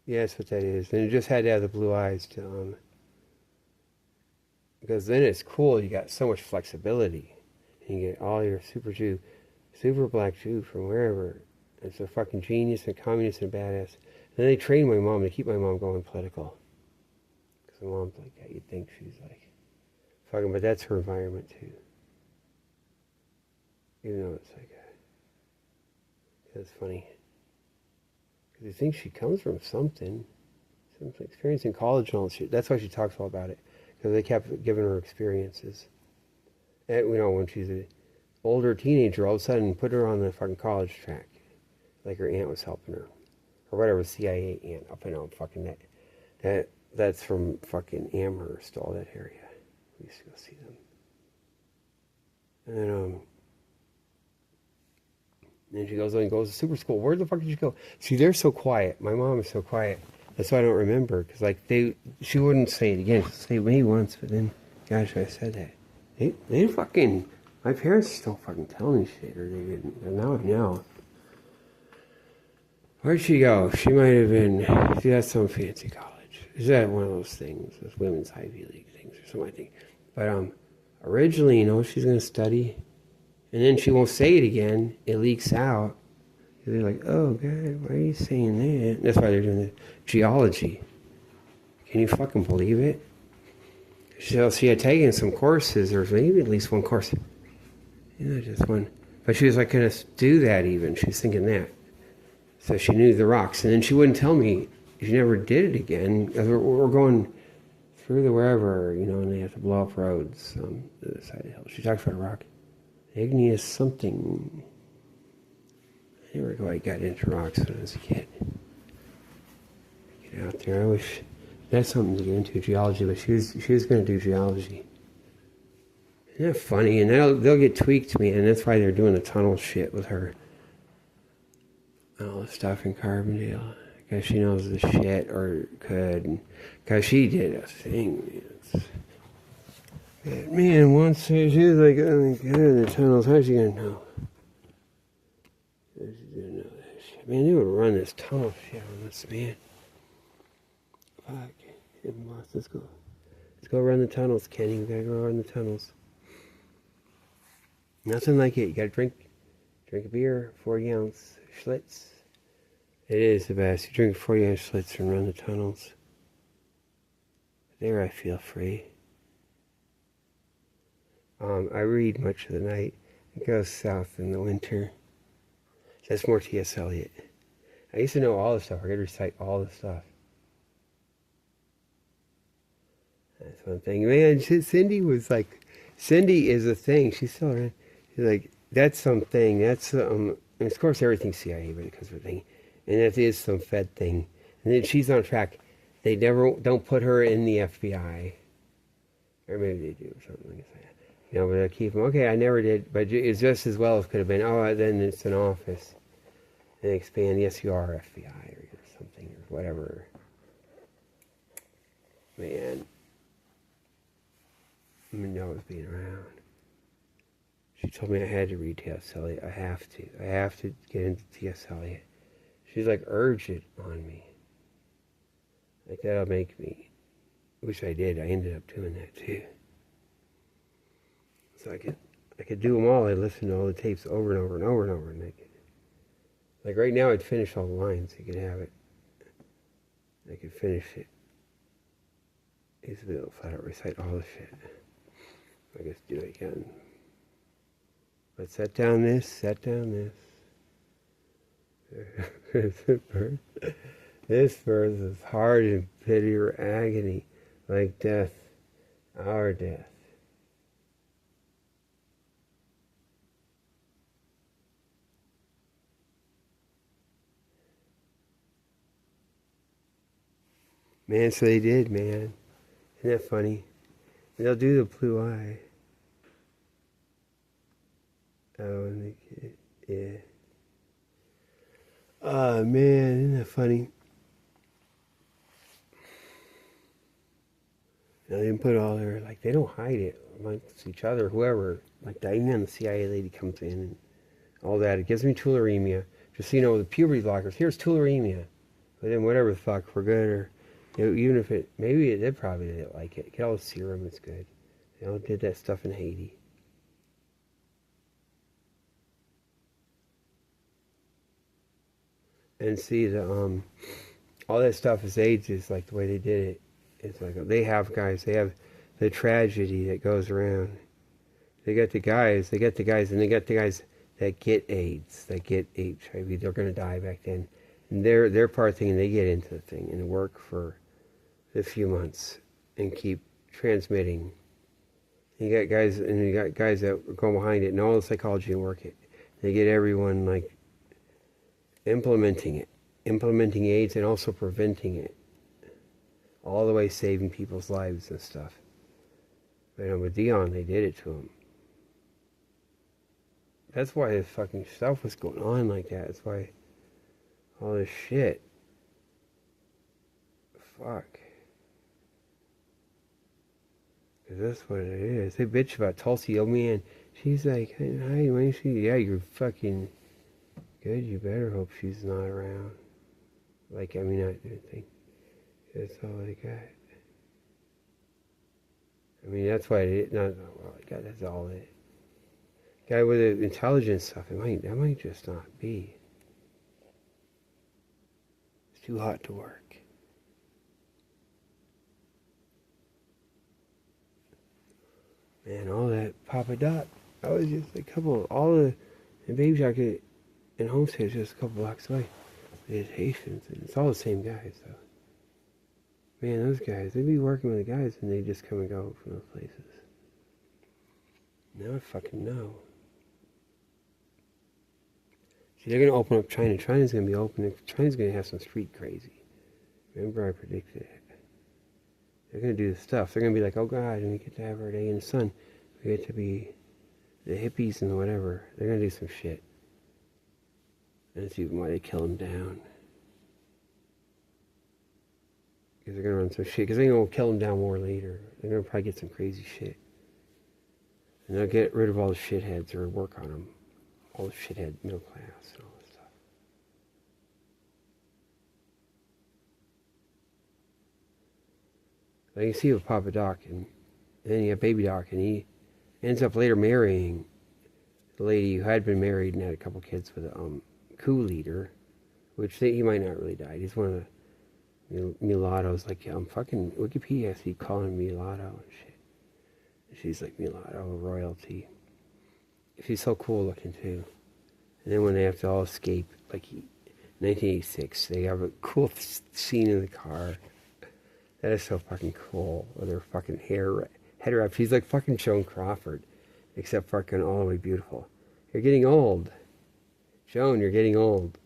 Yeah, that's what that is. And it just had to have the blue eyes to, because then it's cool, you got so much flexibility. And you get all your super Jew, super black Jew from wherever. It's a fucking genius and communist and badass. And they trained my mom to keep my mom going political. Because my mom's like, yeah, you'd think she's like, fucking, but that's her environment too. Even though it's like, that's funny. Because you think she comes from something. Some experience in college and all that shit. That's why she talks all about it. Because they kept giving her experiences. And, you know, when she's an older teenager, all of a sudden put her on the fucking college track. Like her aunt was helping her. Or whatever, CIA aunt. Up and out, fucking that's from fucking Amherst, all that area. We used to go see them. And then she goes to super school. Where the fuck did you go? See, they're so quiet. My mom is so quiet. That's why I don't remember. Because, like, she wouldn't say it again. She'd say it maybe once, but then, gosh, I said that. They fucking, my parents don't fucking tell me shit, or they didn't. And now I know. Where'd she go? She might have been, she got some fancy college. Is that one of those things, those women's Ivy League things or something, I think. But originally, you know, she's going to study. And then she won't say it again. It leaks out. They're like, oh, God, why are you saying that? That's why they're doing the geology. Can you fucking believe it? So she had taken some courses, or maybe at least one course. Yeah, just one. But she was like going to do that even. She was thinking that. So she knew the rocks. And then she wouldn't tell me. She never did it again. Because we're going through the wherever, you know, and they have to blow up roads on the other side of the hill. She talks about a rock. Igneous something. I never quite got into rocks when I was a kid. Get out there. I wish that's something to get into, geology, but she was going to do geology. Isn't that funny? And they'll get tweaked, man, and that's why they're doing the tunnel shit with her. All the stuff in Carbondale. Because she knows the shit, or could. Because she did a thing. Man, once she was like, oh my God, the tunnels, how's she going to know? She didn't know that shit. Man, they would run this tunnel shit on us, man. Fuck. Let's go. Let's go run the tunnels, Kenny. We gotta go run the tunnels. Nothing like it. You gotta drink a beer, 40 ounce Schlitz. It is the best. You drink 40 ounce Schlitz and run the tunnels. There I feel free. I read much of the night. It goes south in the winter. That's more T.S. Eliot. I used to know all the stuff. I could recite all the stuff. That's one thing. Man, Cindy was like, Cindy is a thing. She's still around. She's like, that's something. That's, and of course, everything's CIA, but because of a thing. And that is some Fed thing. And then she's on track. They don't put her in the FBI. Or maybe they do, or something like that. But I keep them. Okay, I never did, but it's just as well as could have been. Oh, then it's an office. And expand. Yes, you are FBI or something or whatever. Man, I mean, I was being around. She told me I had to read T.S. Eliot. I have to. I have to get into T.S. Eliot. She's like, urge it on me. Like, that'll make me. Which I did. I ended up doing that too. So I could do them all. I listened to all the tapes over and over and over and over and make it. Like right now, I'd finish all the lines. You could have it. I could finish it. I used to be able to flat out recite all the shit. I guess do it again. But set down this, set down this. This verse is hard in pity or agony, like death, our death. Man, so they did, man. Isn't that funny? And they'll do the blue eye. Oh, and the kid, yeah. Oh, man, isn't that funny? Now, they put all their, like, they don't hide it amongst each other, whoever. Like, Diane, the CIA lady, comes in and all that. It gives me tularemia. Just so you know, the puberty blockers, here's tularemia. But then whatever the fuck, we're good. Or, even if it, maybe they probably didn't like it. Get all the serum, it's good. They all did that stuff in Haiti. And see, all that stuff is AIDS, is like the way they did it. It's like, they have the tragedy that goes around. They get the guys, and they get the guys that get AIDS, that get HIV. They're going to die back then. And they're part of the thing, and they get into the thing and work for a few months and keep transmitting. And you got guys that go behind it and all the psychology and work it. They get everyone like implementing AIDS and also preventing it. All the way saving people's lives and stuff. But with Dion, they did it to him. That's why this fucking stuff was going on like that. That's why all this shit. Fuck. Because that's what it is. They bitch about Tulsi. Oh man, she's like, hi, when she, yeah, you're fucking good. You better hope she's not around. Like, I mean, I think that's all I got. I mean, that's why it, not, well, I got, that's all it. Guy with the intelligence stuff, that might just not be. It's too hot to work. Man, all that Papa Doc, I was just a couple, all the Baby Jacket and Homestead is just a couple blocks away. It's Haitians, and it's all the same guys, though. Man, those guys, they be working with the guys, and they just come and go from those places. Now I fucking know. See, they're going to open up China. China's going to be open. China's going to have some street crazy. Remember I predicted it. They're going to do the stuff. They're going to be like, oh God, and we get to have our day in the sun. We get to be the hippies and whatever. They're going to do some shit. And that's even why they kill them down. Because they're going to run some shit. Because they're going to kill them down more later. They're going to probably get some crazy shit. And they'll get rid of all the shitheads or work on them. All the shithead middle class and all that stuff. Like you see with Papa Doc, and then you have Baby Doc, and he ends up later marrying the lady who had been married and had a couple kids with a coup leader, which he might not really die. He's one of the mulattoes, like fucking Wikipedia, so you call him mulatto and shit. And she's like mulatto royalty. She's so cool looking too. And then when they have to all escape, like 1986, they have a cool scene in the car. That is so fucking cool. With her fucking head wrap. She's like fucking Joan Crawford, except fucking all the way beautiful. You're getting old. Joan, you're getting old.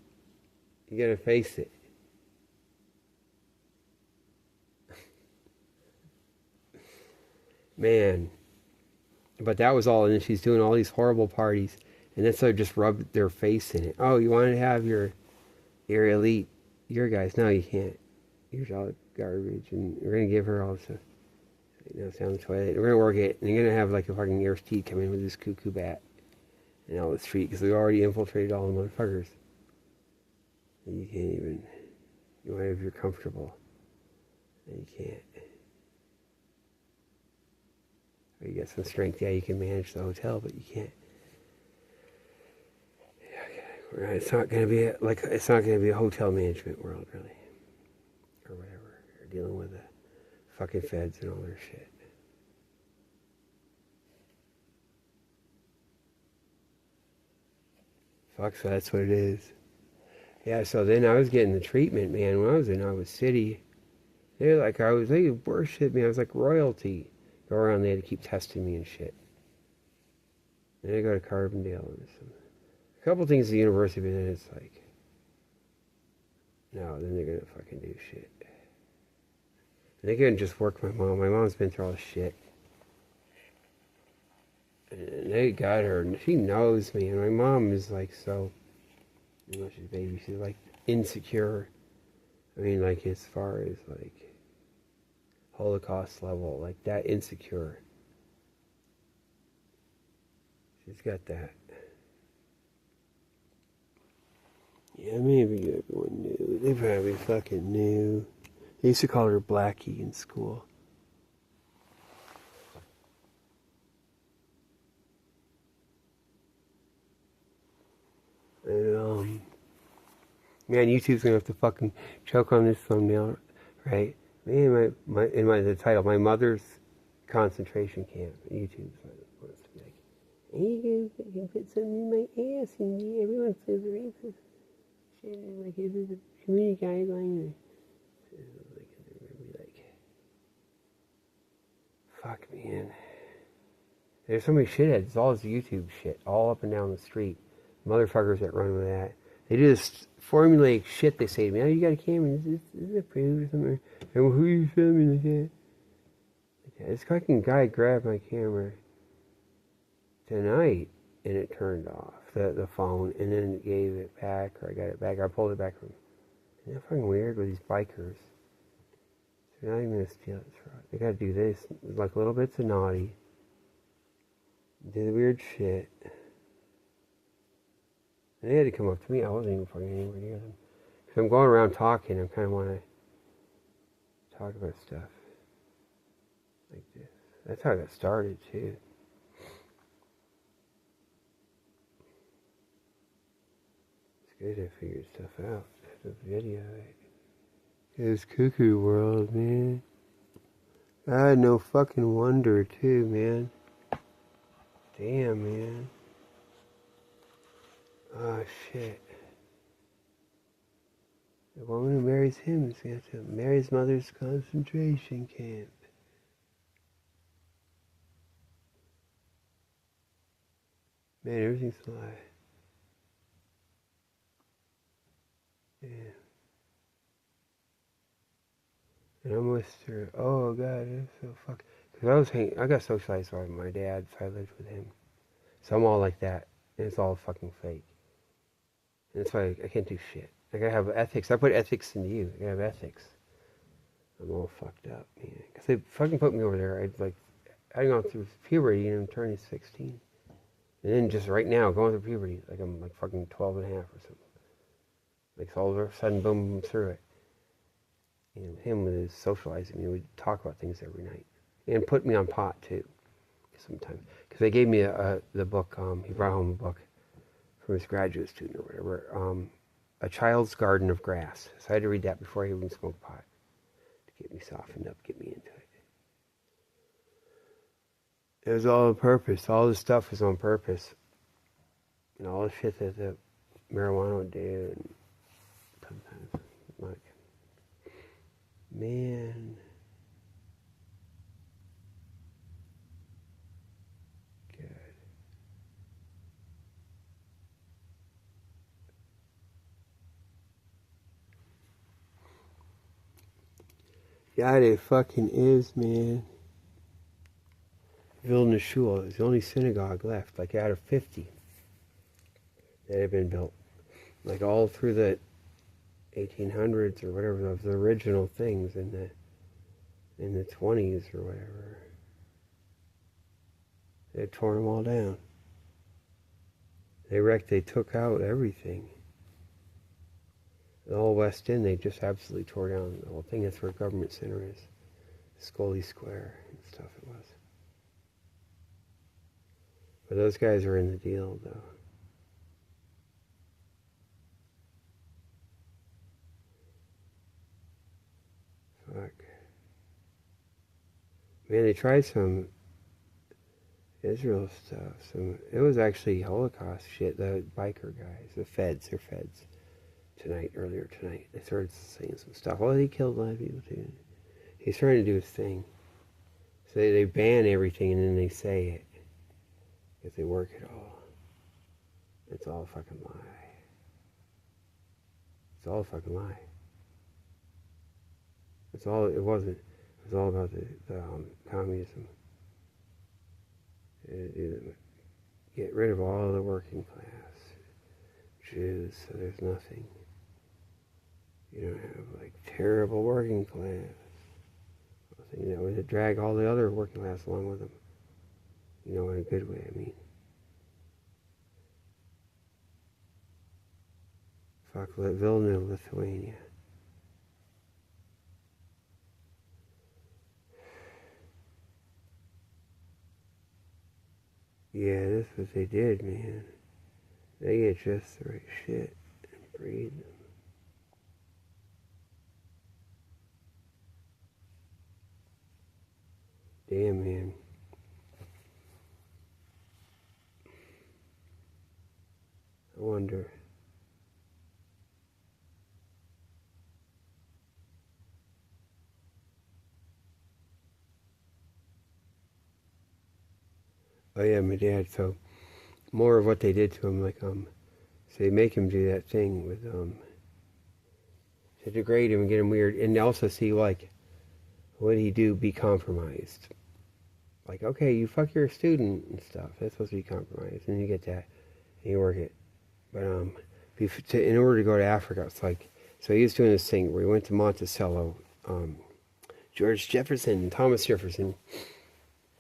You gotta face it. Man. But that was all, and then she's doing all these horrible parties, and then so just rubbed their face in it. Oh, you want to have your elite, your guys? No, you can't. Here's all the garbage, and we're gonna give her all this. It's down the toilet. We're gonna work it, and you're gonna have like a fucking Airsteed come in with this cuckoo bat and all the street because we already infiltrated all the motherfuckers. And you can't even. You want to if you're comfortable, and you can't. Or you got some strength, yeah, you can manage the hotel, but you can't. Yeah, it's not gonna be it's not gonna be a hotel management world, really, or whatever. You're dealing with the fucking feds and all their shit. Fuck, so that's what it is. Yeah, so then I was getting the treatment, man. When I was in Iowa City, they worship me. I was like royalty. Go around, they had to keep testing me and shit. Then I go to Carbondale and a couple things at the university, but then it's like, no, then they're gonna fucking do shit. And they couldn't just work my mom. My mom's been through all this shit. And they got her, and she knows me. And my mom is like so, she's baby, she's like insecure. I mean, like as far as like Holocaust level, like that insecure. She's got that. Yeah, maybe everyone knew. They probably fucking knew. They used to call her Blackie in school. And, man, YouTube's gonna have to fucking choke on this thumbnail, right? Man, the title, my mother's concentration camp. YouTube's wants to be like, hey, you can put something in my ass, and everyone says racist shit. Like, is this a community guideline? Fuck, man. There's so many shitheads. It's all this YouTube shit, all up and down the street. Motherfuckers that run with that. They just formulate shit. They say to me, oh, you got a camera? Is it approved or something? And who are you filming like that? This fucking guy grabbed my camera tonight and it turned off the phone and then gave it back, or I got it back. I pulled it back from him. Isn't that fucking weird with these bikers? They're not even gonna steal it. They gotta do this, like little bits of naughty. Do the weird shit. And they had to come up to me. I wasn't even fucking anywhere near them. Because I'm going around talking. I kind of want to talk about stuff like this. That's how I got started, too. It's good to figure stuff out. The video. It's cuckoo world, man. I had no fucking wonder, too, man. Damn, man. Oh, shit. The woman who marries him is going to marry his mother's concentration camp. Man, everything's a lie. Yeah. And I'm with her. Oh, God, it's so fuck. Because I got socialized by my dad, so I lived with him. So I'm all like that. And it's all fucking fake. And that's why I can't do shit. I gotta have ethics. I put ethics into you. I gotta have ethics. I'm all fucked up, man. Because they fucking put me over there. I'd gone through puberty and I'm turning 16. And then just right now, going through puberty, like I'm like fucking 12 and a half or something. Like so all of a sudden, boom, through it. And him with his socializing, we'd talk about things every night. And put me on pot, too, sometimes. Because they gave me the book, he brought home a book from his graduate student or whatever, A Child's Garden of Grass. So I had to read that before I even smoked pot to get me softened up, get me into it. It was all on purpose. All this stuff was on purpose. And all the shit that the marijuana would do. And sometimes, like, man. God. God, it fucking is, man. Vilna Shul is the only synagogue left, like out of 50 that had been built. Like all through the 1800s or whatever, of the original things in the 20s or whatever. They had torn them all down. They took out everything. The whole West End, they just absolutely tore down the whole thing. That's where Government Center is. Scully Square and stuff it was. But those guys are in the deal, though. Fuck. Man, they tried some Israel stuff. It was actually Holocaust shit. The biker guys, they're feds. Earlier tonight, they started saying some stuff. Well, he killed a lot of people too. He's trying to do his thing. So they ban everything and then they say it. Because they work it all. It's all a fucking lie. It's all a fucking lie. It wasn't. It was all about the communism. Get rid of all the working class. Jews, so there's nothing. You don't have like terrible working class. You know, to drag all the other working class along with them. You know, in a good way, I mean. Fuck, Vilna, Lithuania. Yeah, that's what they did, man. They get just the right shit and breed them. Damn, man. I wonder. Oh yeah, my dad. So more of what they did to him, like so they make him do that thing with to degrade him and get him weird, and also see like what he do be compromised. Like, okay, you fuck your student and stuff. That's supposed to be compromised, and you get that, and you work it. But in order to go to Africa, it's like, so he was doing this thing where he went to Monticello, George Jefferson and Thomas Jefferson,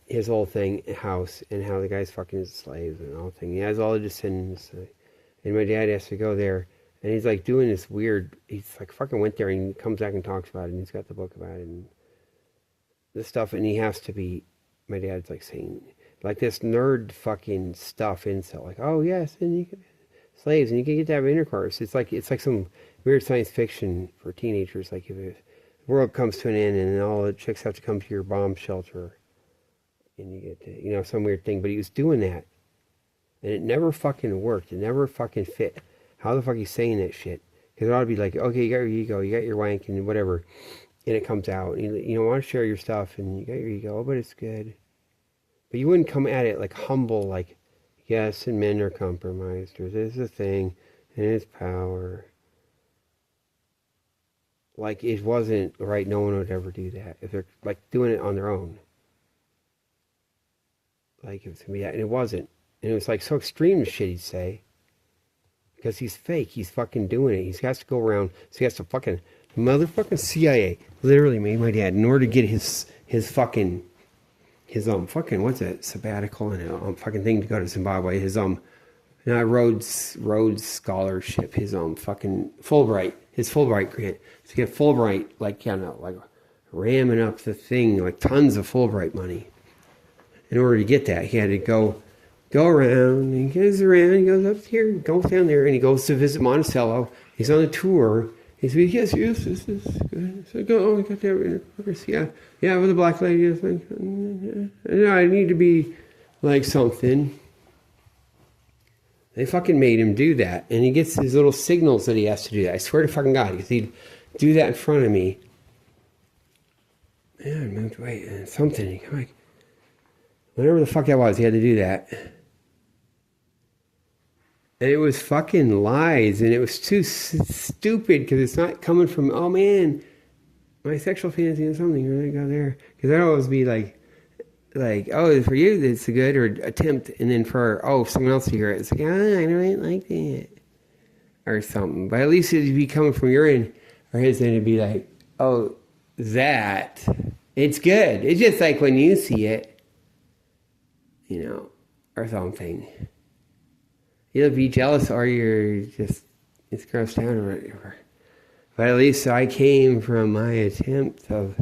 his whole thing, house, and how the guy's fucking his slaves and all thing. He has all the descendants, and my dad has to go there, and he's like doing this weird. He's like fucking went there, and he comes back and talks about it, and he's got the book about it and this stuff, and he has to be. My dad's like saying like this nerd fucking stuff incel, like, oh yes, and you can slaves, and you can get to have intercourse. It's like some weird science fiction for teenagers. Like if the world comes to an end, and all the chicks have to come to your bomb shelter. And you get to, you know, some weird thing. But he was doing that. And it never fucking worked. It never fucking fit. How the fuck he's saying that shit? Because it ought to be like, okay, you got your ego, you got your wank and whatever. And it comes out. And you want to share your stuff and you got your ego, but it's good. But you wouldn't come at it like humble, like, yes, and men are compromised. Or this is a thing. And it's power. Like it wasn't right. No one would ever do that. If they're like doing it on their own. Like it was gonna be that, and it wasn't. And it was like so extreme the shit he'd say. Because he's fake. He's fucking doing it. He has to go around. So he has to fucking motherfucking CIA literally made my dad in order to get his fucking what's that, sabbatical and fucking thing to go to Zimbabwe. His Rhodes scholarship. His fucking Fulbright. His Fulbright grant. To get Fulbright, like, you know, like ramming up the thing, like tons of Fulbright money. In order to get that, he had to go around, and he goes around, he goes up here, goes down there, and he goes to visit Monticello. He's on a tour. He said, yes, this is good. So go, I got that. Yeah, with the black lady. I need to be like something. They fucking made him do that, and he gets these little signals that he has to do that. I swear to fucking God, because he'd do that in front of me. Yeah, I moved away, and something, he like, whatever the fuck that was, he had to do that. And it was fucking lies, and it was too stupid, because it's not coming from, oh man, my sexual fantasy or something, or I go there. Because I'd always be like like, oh, for you, it's a good or attempt. And then for, someone else to hear it, it's like, I don't like that. Or something. But at least it'd be coming from your end or his end, it'd be like, oh, that. It's good. It's just like when you see it, or something. You'll be jealous or you're just, it's grossed out or whatever. But at least I came from my attempt of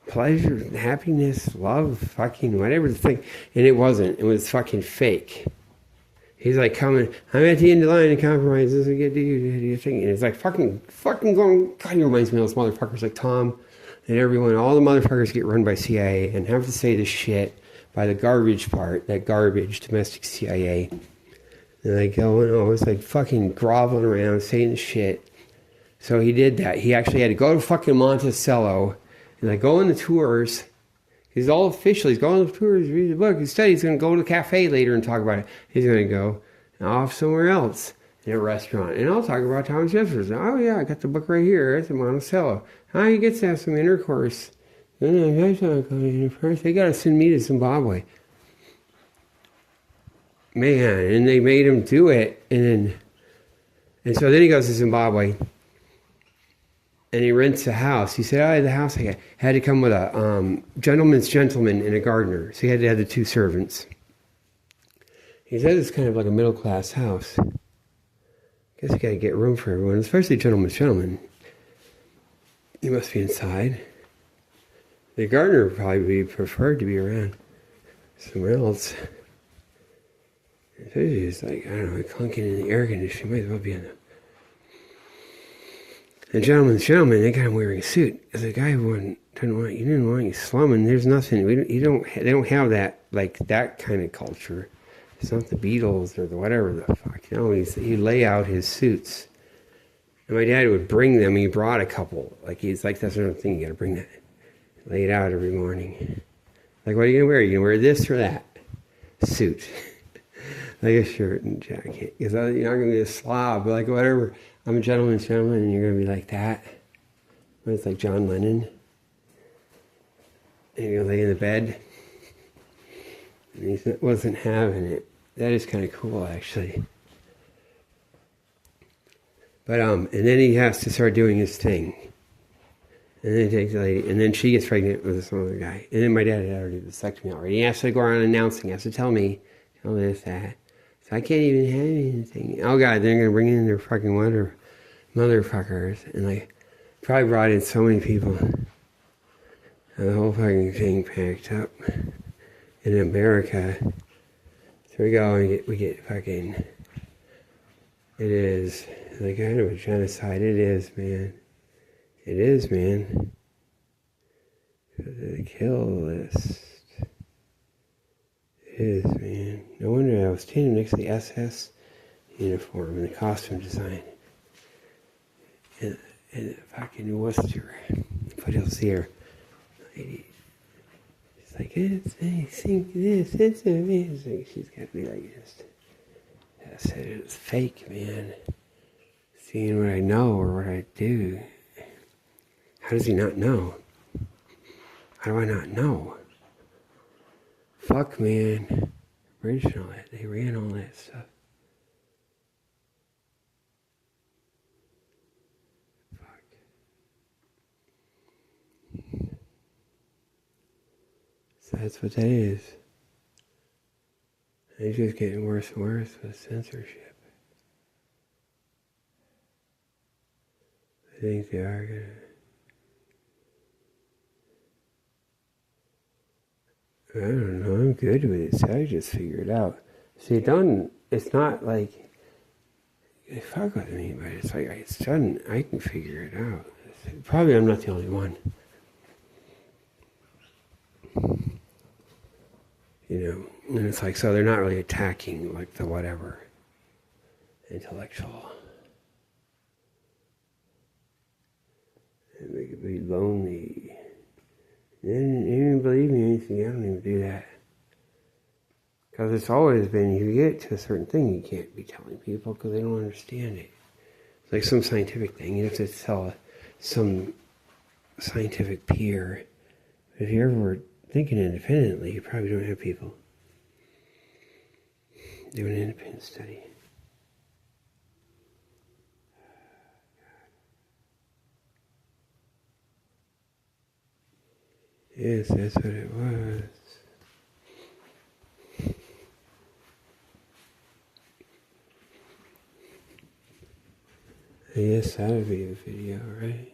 pleasure, happiness, love, fucking whatever the thing. And it wasn't. It was fucking fake. He's like coming, I'm at the end of the line of compromise. This is what you do your thing. And it's like fucking going, God, he reminds me of those motherfuckers like Tom and everyone. All the motherfuckers get run by CIA and have to say this shit by the garbage part, that garbage, domestic CIA. And like going, it's like fucking groveling around, saying the shit. So he did that. He actually had to go to fucking Monticello and like go on the tours. He's all official. He's going on the tours, read the book. Instead, he's going to go to the cafe later and talk about it. He's going to go off somewhere else in a restaurant. And I'll talk about Thomas Jefferson. Oh, yeah, I got the book right here. It's in Monticello. He gets to have some intercourse. They got to send me to Zimbabwe. Man, and they made him do it. And so then he goes to Zimbabwe. And he rents a house. He said, the house I had to come with a gentleman's gentleman and a gardener. So he had to have the two servants. He said it's kind of like a middle-class house. Guess you got to get room for everyone, especially gentleman's gentleman. He must be inside. The gardener would probably be preferred to be around somewhere else. So he's like, I don't know, clunking in the air conditioning. Might as well be in the... And gentleman's gentleman, they got him wearing a suit. As a guy who didn't want you slumming. There's nothing. They don't have that, like that kind of culture. It's not the Beatles or the whatever the fuck. He'd lay out his suits. And my dad would bring them. He brought a couple. Like he's like, that's another thing. You got to bring that. Lay it out every morning. Like, what are you gonna wear? Are you gonna wear this or that suit? Like a shirt and jacket. Because you're not gonna be a slob. But like whatever. I'm a gentleman's gentleman, and you're going to be like that. When it's like John Lennon. And you're going to lay in the bed. And he wasn't having it. That is kind of cool, actually. But, and then he has to start doing his thing. And then he takes the lady, and then she gets pregnant with some other guy. And then my dad had already vasectomy already. He has to go around announcing. He has to tell me, tell this, that. So I can't even have anything. Oh God, they're gonna bring in their fucking motherfuckers, and like probably brought in so many people. And the whole fucking thing packed up in America. So we go and we get fucking. It is like kind of a genocide. It is, man. It is, man. The kill list. It is, man. No wonder I was standing next to the SS uniform and the costume design. And fucking Worcester. But you'll see her. Lady. She's like, I think this, it's amazing. She's got to be like, I said it was fake, man. Seeing what I know or what I do. How does he not know? How do I not know? Fuck, man. Original, they ran all that stuff. Fuck. So that's what that is. And it's just getting worse and worse with censorship. I think they are gonna... I don't know, I'm good with it, so I just figure it out. See, it's not like, they fuck with me, but it's like, it's done, I can figure it out. Probably I'm not the only one. And it's like, so they're not really attacking, like, the whatever, intellectual. And they could be lonely. They didn't even believe me anything. I don't even do that. Because it's always been, you get to a certain thing, you can't be telling people because they don't understand it. It's like some scientific thing. You have to tell some scientific peer. If you ever Thinking independently, you probably don't have people doing an independent study. Yes, that's what it was. Yes, that would be a video, right?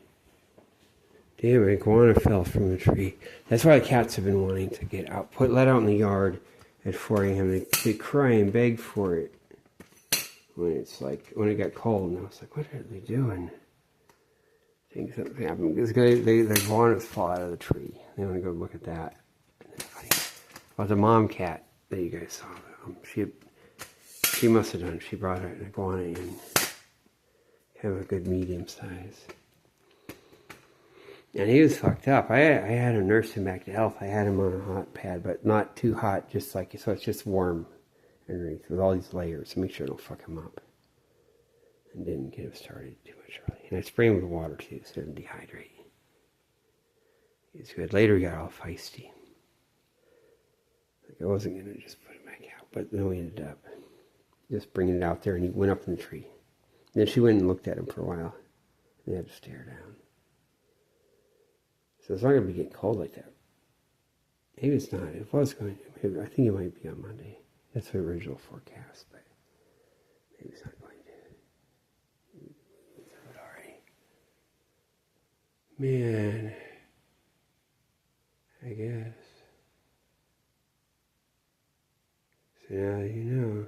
Damn, an iguana fell from a tree. That's why the cats have been wanting to get out, let out in the yard at 4 a.m. They cry and beg for it when it got cold. And I was like, what are they doing? I think something happened because the iguanas fall out of the tree. They want to go look at that. Well, the mom cat that you guys saw, she must have done. She brought an iguana in, kind of a good medium size. And he was fucked up. I had to nurse him back to health. I had him on a hot pad, but not too hot, so it's just warm underneath with all these layers to make sure I don't fuck him up. And didn't get him started too much early. And I sprayed him with water too, so it didn't dehydrate. He was good. Later he got all feisty. Like I wasn't going to just put him back out, but then we ended up just bringing it out there, and he went up in the tree. And then she went and looked at him for a while. And they had to stare down. So it's not going to be getting cold like that. Maybe it's not. It was going to. I think it might be on Monday. That's the original forecast, but maybe it's not going to. Through it already. Man, I guess. So now you know.